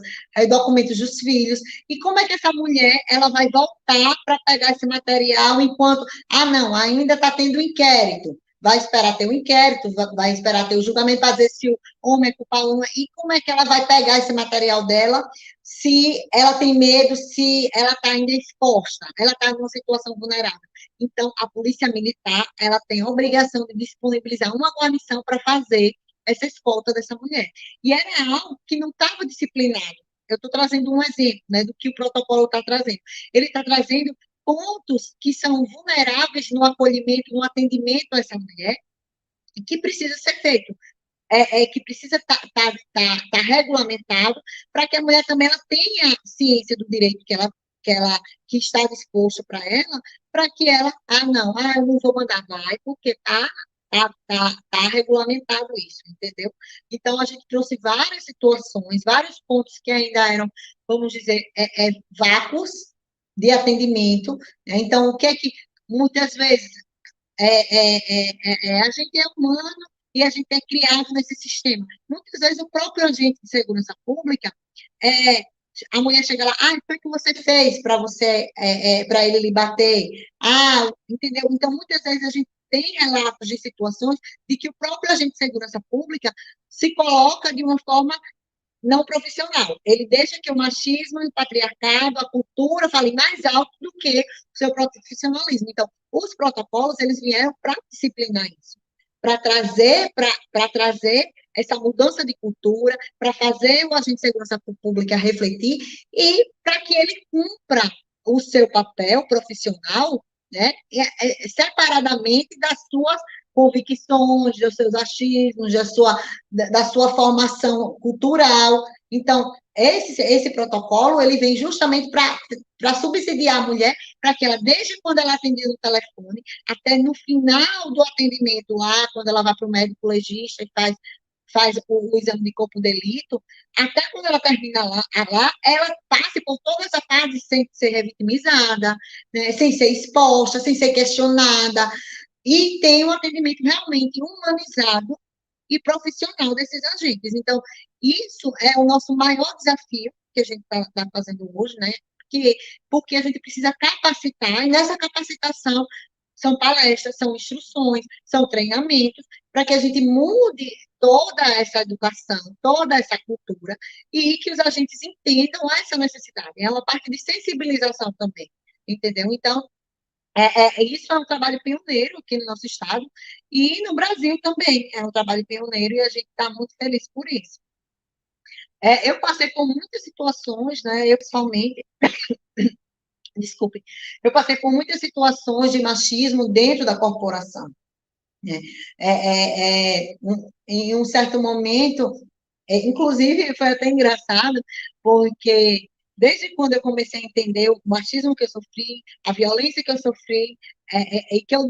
documentos dos filhos, e como é que essa mulher ela vai voltar para pegar esse material enquanto, não, ainda está tendo inquérito, vai esperar ter o inquérito, vai esperar ter o julgamento para dizer se o homem é culpado ou não, e como é que ela vai pegar esse material dela se ela tem medo, se ela está ainda exposta, ela está numa situação vulnerável. Então, a polícia militar, ela tem a obrigação de disponibilizar uma guarnição para fazer essa escolta dessa mulher. E era algo que não estava disciplinado. Eu estou trazendo um exemplo, né, do que o protocolo está trazendo. Ele está trazendo pontos que são vulneráveis no acolhimento, no atendimento a essa mulher, e que precisa ser feito. Que precisa estar regulamentado para que a mulher também ela tenha ciência do direito que está disposto para ela, para que ela, eu não vou mandar mais, porque tá regulamentado isso, entendeu? Então, a gente trouxe várias situações, vários pontos que ainda eram, vamos dizer, vácuos de atendimento, né? Então, o que é que, muitas vezes, a gente é humano, e a gente é criado nesse sistema. Muitas vezes, o próprio agente de segurança pública, a mulher chega lá, o que é que você fez para ele lhe bater? Entendeu? Então, muitas vezes, a gente tem relatos de situações de que o próprio agente de segurança pública se coloca de uma forma não profissional. Ele deixa que o machismo, o patriarcado, a cultura falem mais alto do que o seu profissionalismo. Então, os protocolos, eles vieram para disciplinar isso, para trazer essa mudança de cultura, para fazer o agente de segurança pública refletir e para que ele cumpra o seu papel profissional, né, separadamente das suas convicções, dos seus achismos, da sua formação cultural. Então, esse protocolo, ele vem justamente para subsidiar a mulher, para que ela, desde quando ela atendia no telefone, até no final do atendimento lá, quando ela vai para o médico legista e faz o exame de corpo de delito, até quando ela termina lá, ela passe por toda essa fase sem ser revitimizada, né, sem ser exposta, sem ser questionada, e tem um atendimento realmente humanizado e profissional desses agentes. Então, isso é o nosso maior desafio que a gente está fazendo hoje, né? Porque a gente precisa capacitar, e nessa capacitação são palestras, são instruções, são treinamentos, para que a gente mude toda essa educação, toda essa cultura, e que os agentes entendam essa necessidade. É uma parte de sensibilização também, entendeu? Então, isso é um trabalho pioneiro aqui no nosso estado e no Brasil também é um trabalho pioneiro e a gente está muito feliz por isso. Eu passei por muitas situações, né, eu pessoalmente, desculpe, eu passei por muitas situações de machismo dentro da corporação, né? Em um certo momento, inclusive foi até engraçado, porque desde quando eu comecei a entender o machismo que eu sofri, a violência que eu sofri, e que eu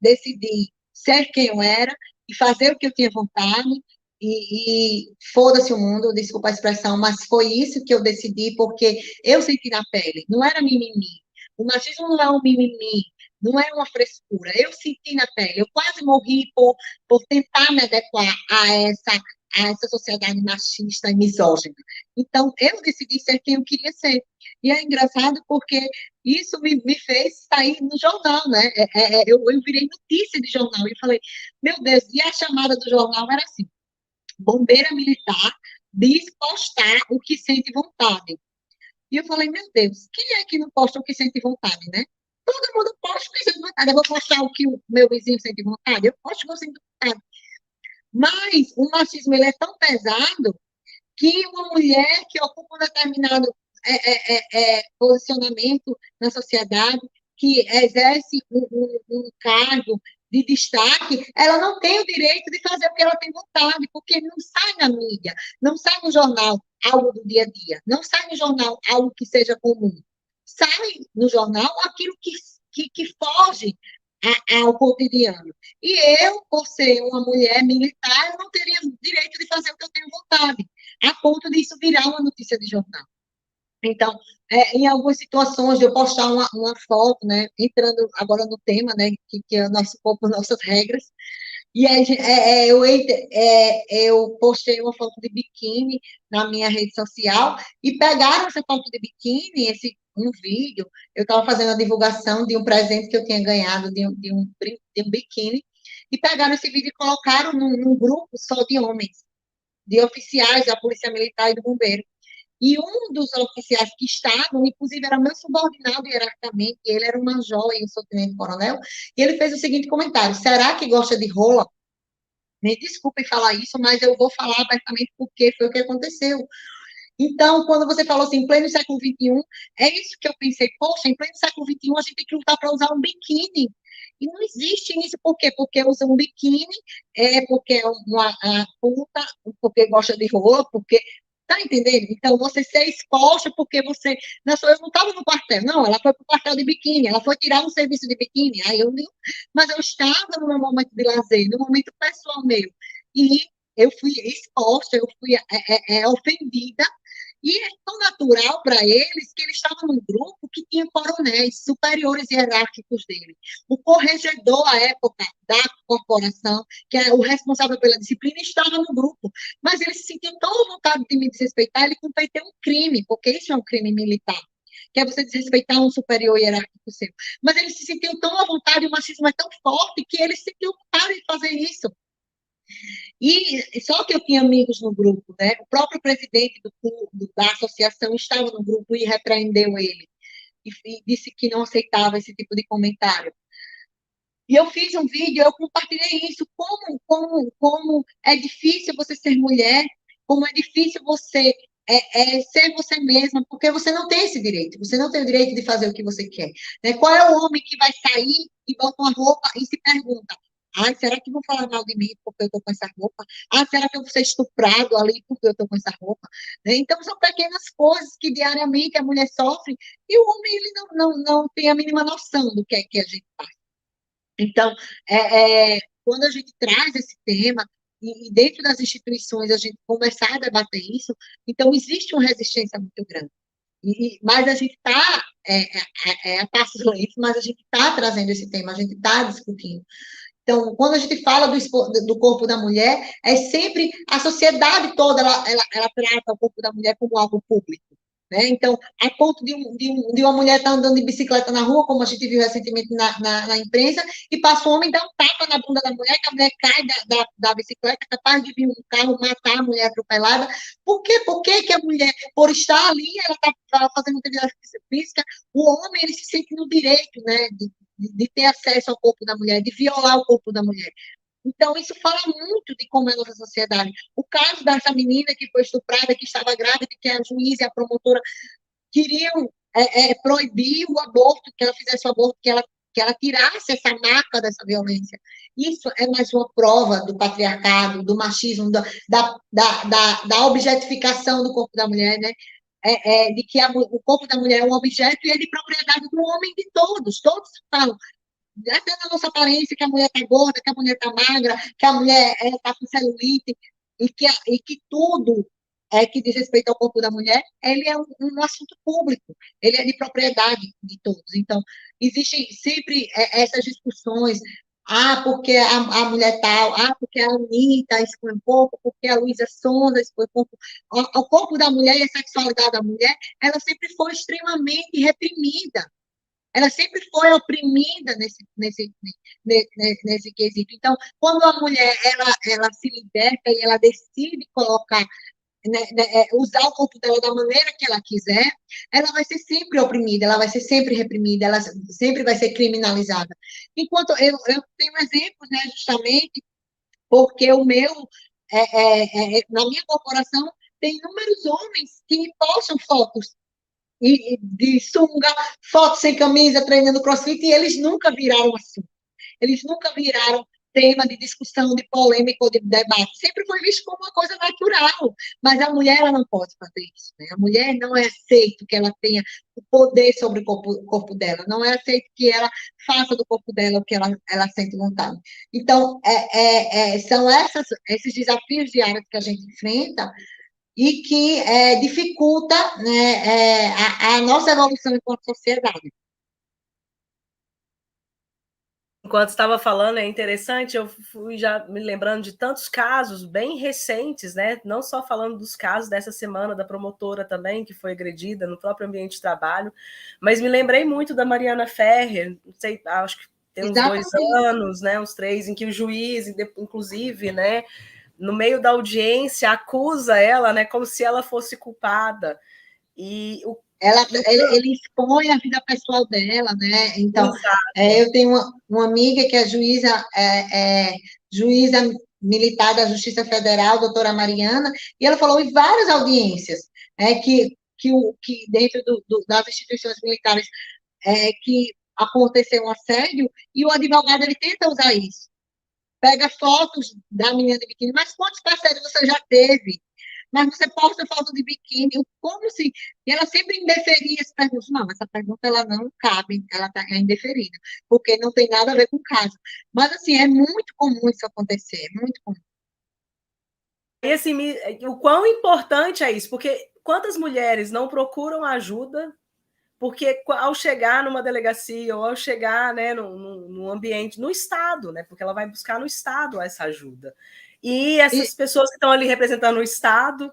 decidi ser quem eu era e fazer o que eu tinha vontade, e foda-se o mundo, desculpa a expressão, mas foi isso que eu decidi, porque eu senti na pele, não era mimimi. O machismo não é um mimimi, não é uma frescura. Eu senti na pele, eu quase morri por tentar me adequar a essa sociedade machista e misógina. Então, eu decidi ser quem eu queria ser. E é engraçado porque isso me fez sair no jornal, né? Eu virei notícia de jornal e falei, meu Deus, e a chamada do jornal era assim, bombeira militar diz postar o que sente vontade. E eu falei, meu Deus, quem é que não posta o que sente vontade, né? Todo mundo posta o que sente vontade. Eu vou postar o que o meu vizinho sente vontade? Eu posto o que eu sinto vontade. Mas o machismo ele é tão pesado que uma mulher que ocupa um determinado posicionamento na sociedade, que exerce um cargo de destaque, ela não tem o direito de fazer o que ela tem vontade, porque não sai na mídia, não sai no jornal algo do dia a dia, não sai no jornal algo que seja comum. Sai no jornal aquilo que foge ao cotidiano. E eu, por ser uma mulher militar, eu não teria direito de fazer o que eu tenho vontade, a ponto disso virar uma notícia de jornal. Então, em algumas situações de eu postar uma foto, né, entrando agora no tema, né, que é o nosso corpo, nossas regras, e aí, eu postei uma foto de biquíni na minha rede social e pegaram essa foto de biquíni, um vídeo, eu estava fazendo a divulgação de um presente que eu tinha ganhado de um biquíni, e pegaram esse vídeo e colocaram num grupo só de homens, de oficiais da Polícia Militar e do Bombeiro. E um dos oficiais que estavam, inclusive, era meu subordinado hierarquicamente, ele era um major e um subtenente-coronel, e ele fez o seguinte comentário: será que gosta de rola? Me desculpem falar isso, mas eu vou falar abertamente porque foi o que aconteceu. Então, quando você falou assim, em pleno século XXI, é isso que eu pensei, poxa, em pleno século XXI a gente tem que lutar para usar um biquíni. E não existe isso, por quê? Porque usa um biquíni, porque é uma puta, porque gosta de rola, porque. Tá entendendo? Então, você ser exposta porque você. Não, eu não estava no quartel, não, ela foi para o quartel de biquíni, ela foi tirar um serviço de biquíni, aí eu nem. Mas eu estava no meu momento de lazer, no momento pessoal meu. E eu fui exposta, eu fui ofendida, e é tão natural para eles que eles estavam num grupo que tinha coronéis, superiores hierárquicos dele. O corregedor, à época, da corporação, que é o responsável pela disciplina, estava no grupo. Mas ele se sentiu tão à vontade de me desrespeitar, ele cometeu um crime, porque isso é um crime militar, que é você desrespeitar um superior hierárquico seu. Mas ele se sentiu tão à vontade, o machismo é tão forte, que ele se sentiu vontade de fazer isso. E só que eu tinha amigos no grupo, né? O próprio presidente da associação estava no grupo e repreendeu ele. E disse que não aceitava esse tipo de comentário. E eu fiz um vídeo, eu compartilhei isso, como é difícil você ser mulher, como é difícil você ser você mesma, porque você não tem esse direito, você não tem o direito de fazer o que você quer. Né? Qual é o homem que vai sair e bota uma roupa e se pergunta: ai, será que vão falar mal de mim porque eu estou com essa roupa? Ah, será que eu vou ser estuprado ali porque eu estou com essa roupa? Né? Então, são pequenas coisas que diariamente a mulher sofre e o homem ele não tem a mínima noção do que é que a gente faz. Então, quando a gente traz esse tema, e dentro das instituições a gente começar a debater isso, então existe uma resistência muito grande. Mas a gente está a passos lentos, mas a gente está trazendo esse tema, a gente está discutindo. Então, quando a gente fala do corpo da mulher, é sempre a sociedade toda, ela trata o corpo da mulher como algo público. Né? Então, a ponto de uma mulher estar andando de bicicleta na rua, como a gente viu recentemente na imprensa, e passa um homem, dá um tapa na bunda da mulher, que a mulher cai da bicicleta, capaz de vir um carro matar a mulher atropelada. Por quê? Por que a mulher, por estar ali, ela está fazendo atividade física, o homem ele se sente no direito, né, de ter acesso ao corpo da mulher, de violar o corpo da mulher. Então, isso fala muito de como é a nossa sociedade. O caso dessa menina que foi estuprada, que estava grávida, que a juíza e a promotora queriam proibir o aborto, que ela fizesse o aborto, que ela tirasse essa marca dessa violência. Isso é mais uma prova do patriarcado, do machismo, da objetificação do corpo da mulher, né? De que o corpo da mulher é um objeto e é de propriedade do homem de todos. Todos falam, até na nossa aparência, que a mulher está gorda, que a mulher está magra, que a mulher está com celulite, e que tudo que diz respeito ao corpo da mulher, ele é um assunto público, ele é de propriedade de todos. Então, existem sempre essas discussões, porque a mulher tal, porque a Anitta expõe um pouco, porque a Luísa Sonza expõe um pouco. O corpo da mulher e a sexualidade da mulher, ela sempre foi extremamente reprimida. Ela sempre foi oprimida nesse quesito. Então, quando a mulher ela se liberta e ela decide colocar usar o corpo dela da maneira que ela quiser, ela vai ser sempre oprimida, ela vai ser sempre reprimida, ela sempre vai ser criminalizada. Enquanto eu tenho exemplos, né, justamente porque o meu, na minha corporação, tem inúmeros homens que postam fotos de sunga, fotos sem camisa, treinando crossfit, e eles nunca viraram assunto. Eles nunca viraram tema de discussão, de polêmica ou de debate. Sempre foi visto como uma coisa natural. Mas a mulher ela não pode fazer isso. Né? A mulher não é aceito que ela tenha o poder sobre o corpo dela. Não é aceito que ela faça do corpo dela o que ela sente vontade. Então, são esses desafios diários que a gente enfrenta e que dificulta, né, a nossa evolução enquanto sociedade. Enquanto estava falando, é interessante, eu fui já me lembrando de tantos casos bem recentes, né? Não só falando dos casos dessa semana da promotora também, que foi agredida no próprio ambiente de trabalho, mas me lembrei muito da Mariana Ferrer, não sei, acho que tem uns 2 anos, né? Uns 3, em que o juiz, inclusive, né? No meio da audiência, acusa ela, né? Como se ela fosse culpada. E ele expõe a vida pessoal dela, né? Então, eu tenho uma amiga que é juíza militar da Justiça Federal, doutora Mariana, e ela falou em várias audiências que dentro das instituições militares que aconteceu um assédio, e o advogado ele tenta usar isso. Pega fotos da menina de biquíni, mas quantos parceiros você já teve? Mas você posta foto de biquíni, como se... E ela sempre indeferia essa pergunta. Não, essa pergunta ela não cabe, ela é indeferida, porque não tem nada a ver com o caso. Mas, assim, é muito comum isso acontecer, é muito comum. E, assim, o quão importante é isso, porque quantas mulheres não procuram ajuda porque ao chegar numa delegacia ou ao chegar, né, no ambiente, no Estado, né, porque ela vai buscar no Estado essa ajuda. E essas pessoas que estão ali representando o Estado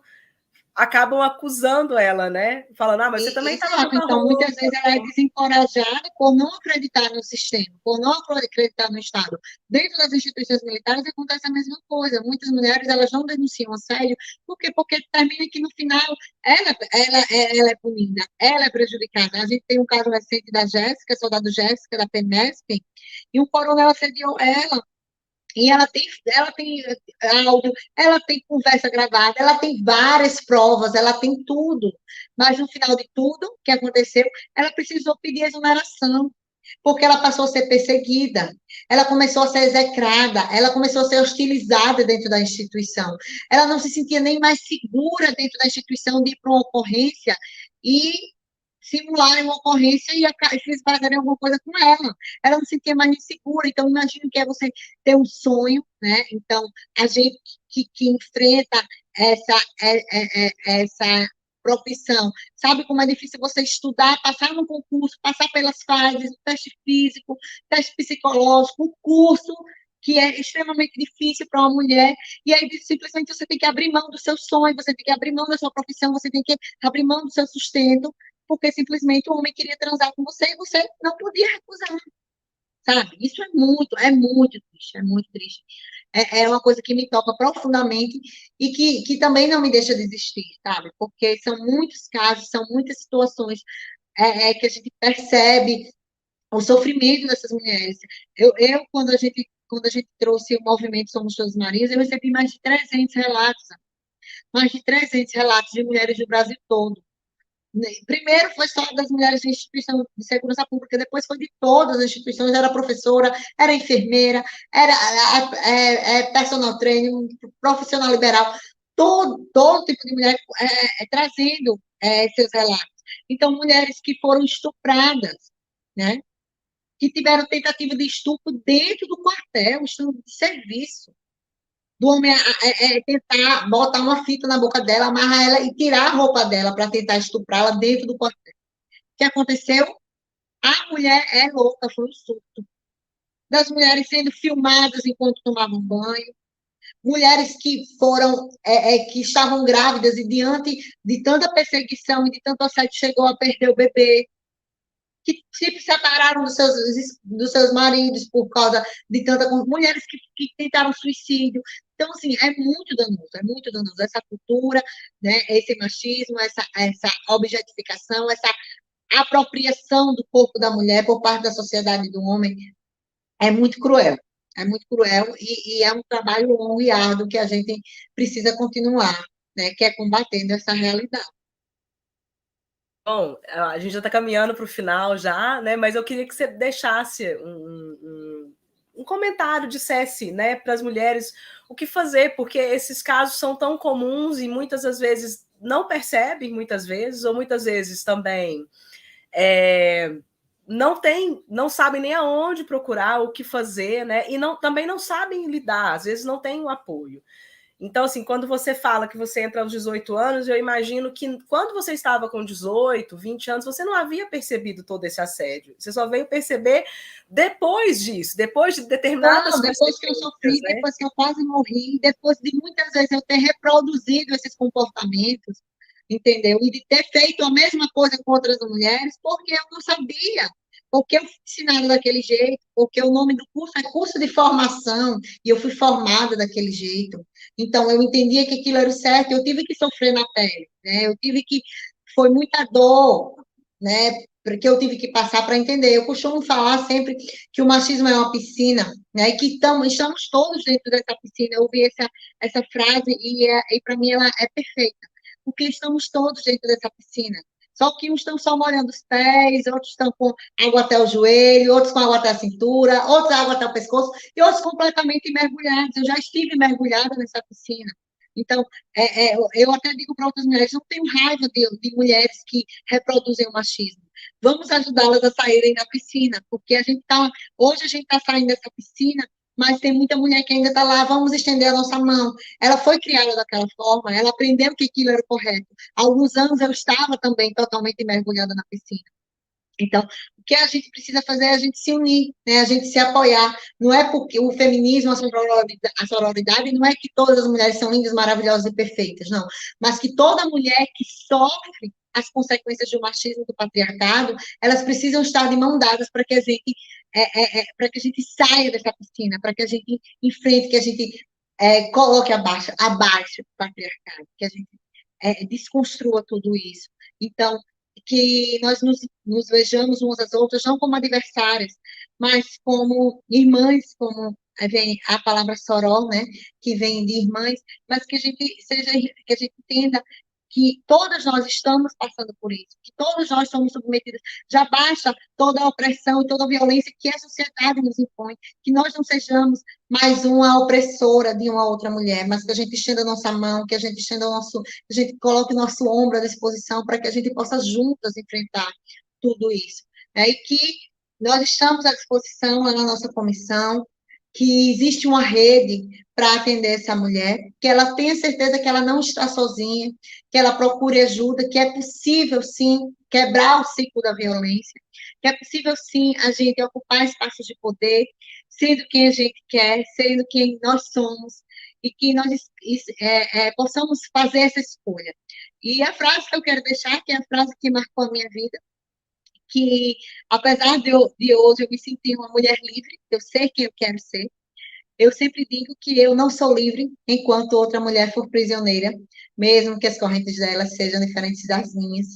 acabam acusando ela, né? Falando, mas você também está lavando roupa. Então, muitas vezes ela é desencorajada por não acreditar no sistema, por não acreditar no Estado. Dentro das instituições militares acontece a mesma coisa. Muitas mulheres, elas não denunciam assédio, porque termina que, no final, ela é punida, ela é prejudicada. A gente tem um caso recente da Jéssica, soldado Jéssica, da PEMESP, e um coronel assediou ela. E ela tem áudio, ela tem conversa gravada, ela tem várias provas, ela tem tudo. Mas, no final de tudo, o que aconteceu, ela precisou pedir exoneração, porque ela passou a ser perseguida, ela começou a ser execrada, ela começou a ser hostilizada dentro da instituição. Ela não se sentia nem mais segura dentro da instituição de ir para uma ocorrência e simularem uma ocorrência e fazerem alguma coisa com ela. Ela não se sentia mais insegura. Então, imagine que é você ter um sonho, né? Então, a gente que enfrenta essa profissão, sabe como é difícil você estudar, passar no concurso, passar pelas fases, o teste físico, teste psicológico, o curso, que é extremamente difícil para uma mulher, e aí simplesmente você tem que abrir mão do seu sonho, você tem que abrir mão da sua profissão, você tem que abrir mão do seu sustento, porque simplesmente o homem queria transar com você e você não podia recusar, sabe? Isso é muito triste, é muito triste. É uma coisa que me toca profundamente e que também não me deixa desistir, sabe? Porque são muitos casos, são muitas situações que a gente percebe o sofrimento dessas mulheres. Quando a gente trouxe o movimento Somos Todas Marias, eu recebi mais de 300 relatos de mulheres do Brasil todo. Primeiro foi só das mulheres de instituição de segurança pública, depois foi de todas as instituições, era professora, era enfermeira, era personal trainer, profissional liberal, todo tipo de mulher trazendo seus relatos. Então, mulheres que foram estupradas, né? Que tiveram tentativa de estupro dentro do quartel, estupro de serviço. Do homem tentar botar uma fita na boca dela, amarrar ela e tirar a roupa dela para tentar estuprá-la dentro do quartel. O que aconteceu? A mulher é louca, foi um surto. Das mulheres sendo filmadas enquanto tomavam banho, mulheres que que estavam grávidas e diante de tanta perseguição e de tanto assédio chegou a perder o bebê. O que se separaram dos seus maridos por causa de tanta... Mulheres que tentaram suicídio. Então, assim, é muito danoso essa cultura, né, esse machismo, essa objetificação, essa apropriação do corpo da mulher por parte da sociedade do homem é muito cruel. É muito cruel e é um trabalho longo e árduo que a gente precisa continuar, né, que é combatendo essa realidade. Bom, a gente já está caminhando para o final já, né? Mas eu queria que você deixasse um comentário, dissesse, né, para as mulheres o que fazer, porque esses casos são tão comuns e muitas das vezes não percebem, muitas vezes, ou muitas vezes também não sabem nem aonde procurar, o que fazer, né? E também não sabem lidar, às vezes não tem o apoio. Então, assim, quando você fala que você entra aos 18 anos, eu imagino que quando você estava com 18, 20 anos, você não havia percebido todo esse assédio. Você só veio perceber depois disso, depois de determinadas Não, depois que eu sofri, né? depois que eu quase morri, depois de muitas vezes eu ter reproduzido esses comportamentos, entendeu? E de ter feito a mesma coisa com outras mulheres, porque eu não sabia, porque eu fui ensinada daquele jeito, porque o nome do curso é curso de formação, e eu fui formada daquele jeito. Então, eu entendia que aquilo era o certo, eu tive que sofrer na pele, né? Foi muita dor, né? Porque eu tive que passar para entender. Eu costumo falar sempre que o machismo é uma piscina, né? E que estamos todos dentro dessa piscina. Eu ouvi essa frase e para mim ela é perfeita, porque estamos todos dentro dessa piscina. Só que uns estão só molhando os pés, outros estão com água até o joelho, outros com água até a cintura, outros água até o pescoço, e outros completamente mergulhados. Eu já estive mergulhada nessa piscina. Então, eu até digo para outras mulheres, não tenho raiva de mulheres que reproduzem o machismo. Vamos ajudá-las a saírem da piscina, porque hoje a gente está saindo dessa piscina, mas tem muita mulher que ainda está lá, vamos estender a nossa mão. Ela foi criada daquela forma, ela aprendeu que aquilo era correto. Há alguns anos eu estava também totalmente mergulhada na piscina. Então, o que a gente precisa fazer é a gente se unir, né? A gente se apoiar. Não é porque o feminismo, a sororidade, não é que todas as mulheres são lindas, maravilhosas e perfeitas, não. Mas que toda mulher que sofre as consequências do machismo, do patriarcado, elas precisam estar de mão dadas para que a gente, para que a gente saia dessa piscina, para que a gente enfrente, que a gente coloque abaixo o patriarcado, que a gente desconstrua tudo isso. Então, que nós nos vejamos umas às outras não como adversárias, mas como irmãs, como vem a palavra soror, né, que vem de irmãs, mas que a gente entenda que todas nós estamos passando por isso, que todos nós somos submetidas. Já basta toda a opressão e toda a violência que a sociedade nos impõe, que nós não sejamos mais uma opressora de uma outra mulher, mas que a gente estenda a nossa mão, que a gente que a gente coloque o nosso ombro à disposição para que a gente possa juntas enfrentar tudo isso. E que nós estamos à disposição lá na nossa comissão, que existe uma rede para atender essa mulher, que ela tenha certeza que ela não está sozinha, que ela procure ajuda, que é possível, sim, quebrar o ciclo da violência, que é possível, sim, a gente ocupar espaços de poder, sendo quem a gente quer, sendo quem nós somos, e que nós possamos fazer essa escolha. E a frase que eu quero deixar, que é a frase que marcou a minha vida, que, apesar de hoje eu me sentir uma mulher livre, eu sei quem eu quero ser, eu sempre digo que eu não sou livre enquanto outra mulher for prisioneira, mesmo que as correntes dela sejam diferentes das minhas.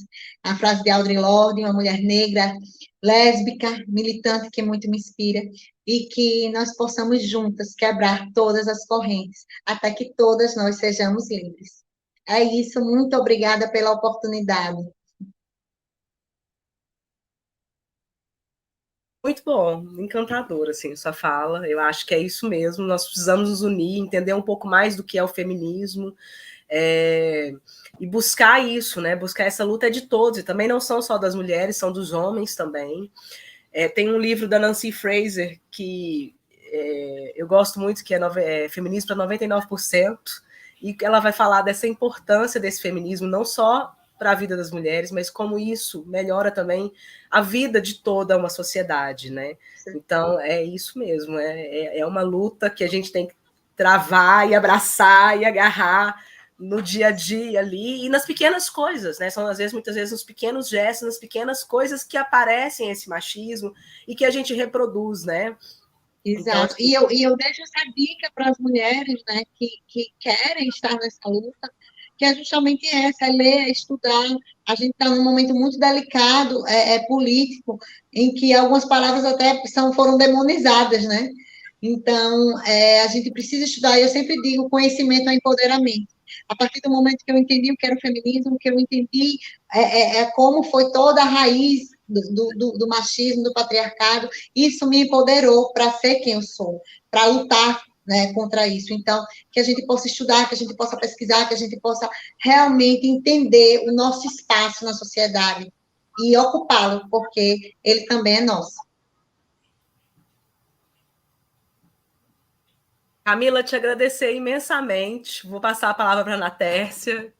A frase de Audre Lorde, uma mulher negra, lésbica, militante, que muito me inspira, e que nós possamos juntas quebrar todas as correntes, até que todas nós sejamos livres. É isso, muito obrigada pela oportunidade. Muito bom, encantador, assim, sua fala. Eu acho que é isso mesmo. Nós precisamos nos unir, entender um pouco mais do que é o feminismo e buscar isso, né? Buscar essa luta de todos. E também não são só das mulheres, são dos homens também. Tem um livro da Nancy Fraser que eu gosto muito, que é Feminismo para 99%, e ela vai falar dessa importância desse feminismo, não só para a vida das mulheres, mas como isso melhora também a vida de toda uma sociedade, né? Então, é isso mesmo, é uma luta que a gente tem que travar e abraçar e agarrar no dia a dia ali, e nas pequenas coisas, né? São, às vezes, muitas vezes, nos pequenos gestos, nas pequenas coisas que aparecem esse machismo e que a gente reproduz, né? Então, Exato. E eu deixo essa dica para as mulheres, né, que querem estar nessa luta, que é justamente essa, é ler, é estudar. A gente está num momento muito delicado, político, em que algumas palavras até foram demonizadas, né? Então, a gente precisa estudar. Eu sempre digo, conhecimento é empoderamento. A partir do momento que eu entendi o que era o feminismo, que eu entendi como foi toda a raiz do machismo, do patriarcado, isso me empoderou para ser quem eu sou, para lutar, né, contra isso. Então, que a gente possa estudar, que a gente possa pesquisar, que a gente possa realmente entender o nosso espaço na sociedade e ocupá-lo, porque ele também é nosso. Camila, te agradecer imensamente. Vou passar a palavra para a Ana Tércia.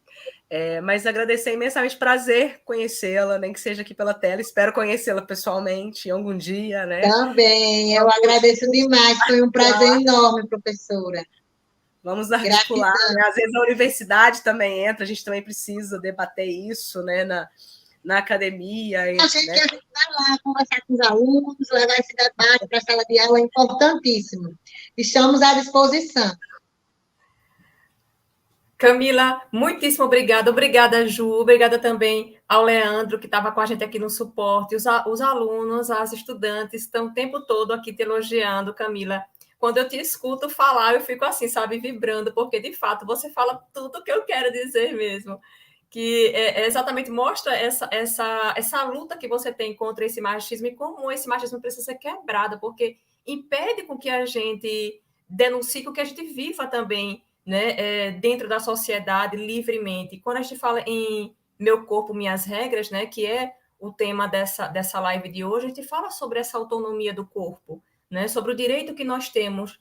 Mas agradecer imensamente, prazer conhecê-la, nem que seja aqui pela tela. Espero conhecê-la pessoalmente em algum dia, né? Também, eu agradeço demais, foi um prazer enorme, professora. Vamos articular, né? Às vezes a universidade também entra, a gente também precisa debater isso, né? Na academia. A gente vai lá conversar com os alunos, levar esse debate para a sala de aula, é importantíssimo. Estamos à disposição. Camila, muitíssimo obrigada. Obrigada, Ju. Obrigada também ao Leandro, que estava com a gente aqui no suporte. Os alunos, as estudantes estão o tempo todo aqui te elogiando, Camila. Quando eu te escuto falar, eu fico assim, sabe, vibrando, porque, de fato, você fala tudo o que eu quero dizer mesmo. Que exatamente mostra essa luta que você tem contra esse machismo e como esse machismo precisa ser quebrado, porque impede com que a gente denuncie, com que a gente viva também, né, dentro da sociedade livremente. Quando a gente fala em meu corpo, minhas regras, né, que é o tema dessa live de hoje, a gente fala sobre essa autonomia do corpo, né, sobre o direito que nós temos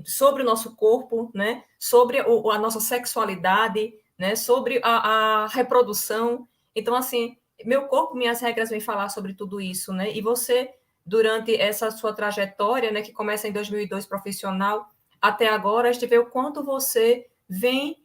sobre o nosso corpo, né, sobre a nossa sexualidade, né, sobre a reprodução. Então, assim, meu corpo, minhas regras vem falar sobre tudo isso, né, e você, durante essa sua trajetória, né, que começa em 2002 profissional, até agora, a gente vê o quanto você vem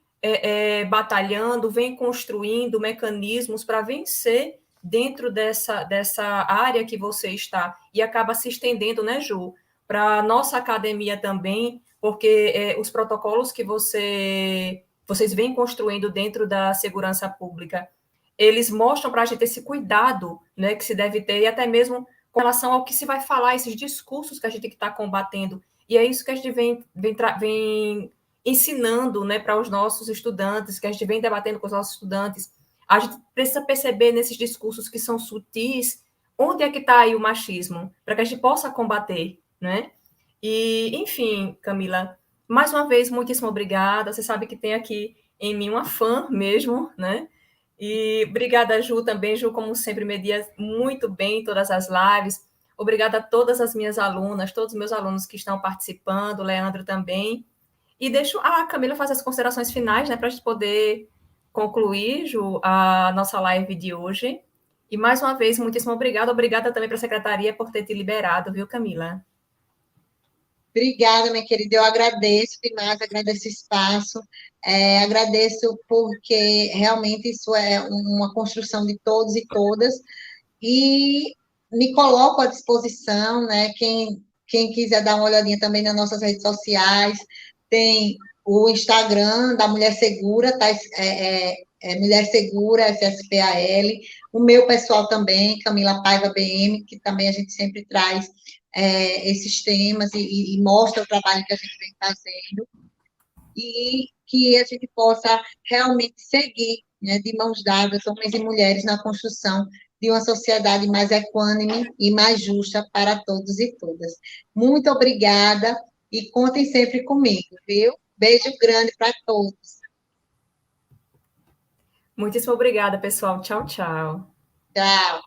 batalhando, vem construindo mecanismos para vencer dentro dessa área que você está, e acaba se estendendo, né, Ju, para a nossa academia também, porque os protocolos que vocês vêm construindo dentro da segurança pública, eles mostram para a gente esse cuidado, né, que se deve ter, e até mesmo com relação ao que se vai falar, esses discursos que a gente tem que estar combatendo. E é isso que a gente vem ensinando, né, para os nossos estudantes, que a gente vem debatendo com os nossos estudantes. A gente precisa perceber nesses discursos que são sutis, onde é que está aí o machismo, para que a gente possa combater, né? E, enfim, Camila, mais uma vez, muitíssimo obrigada. Você sabe que tem aqui em mim uma fã mesmo, né? E obrigada, Ju, também. Ju, como sempre, media muito bem todas as lives. Obrigada a todas as minhas alunas, todos os meus alunos que estão participando, Leandro também. E deixo a Camila fazer as considerações finais, né, para a gente poder concluir, Ju, a nossa live de hoje. E mais uma vez, muitíssimo obrigada. Obrigada também para a secretaria por ter te liberado, viu, Camila? Obrigada, minha querida. Eu agradeço demais, agradeço o espaço, agradeço porque realmente isso é uma construção de todos e todas, e me coloco à disposição, né? Quem quiser dar uma olhadinha também nas nossas redes sociais, tem o Instagram da Mulher Segura, tá? Mulher Segura, SSPAL, o meu pessoal também, Camila Paiva BM, que também a gente sempre traz esses temas e mostra o trabalho que a gente vem fazendo, e que a gente possa realmente seguir, né, de mãos dadas, homens e mulheres, na construção de uma sociedade mais equânime e mais justa para todos e todas. Muito obrigada e contem sempre comigo, viu? Beijo grande para todos. Muitíssimo obrigada, pessoal. Tchau, tchau. Tchau.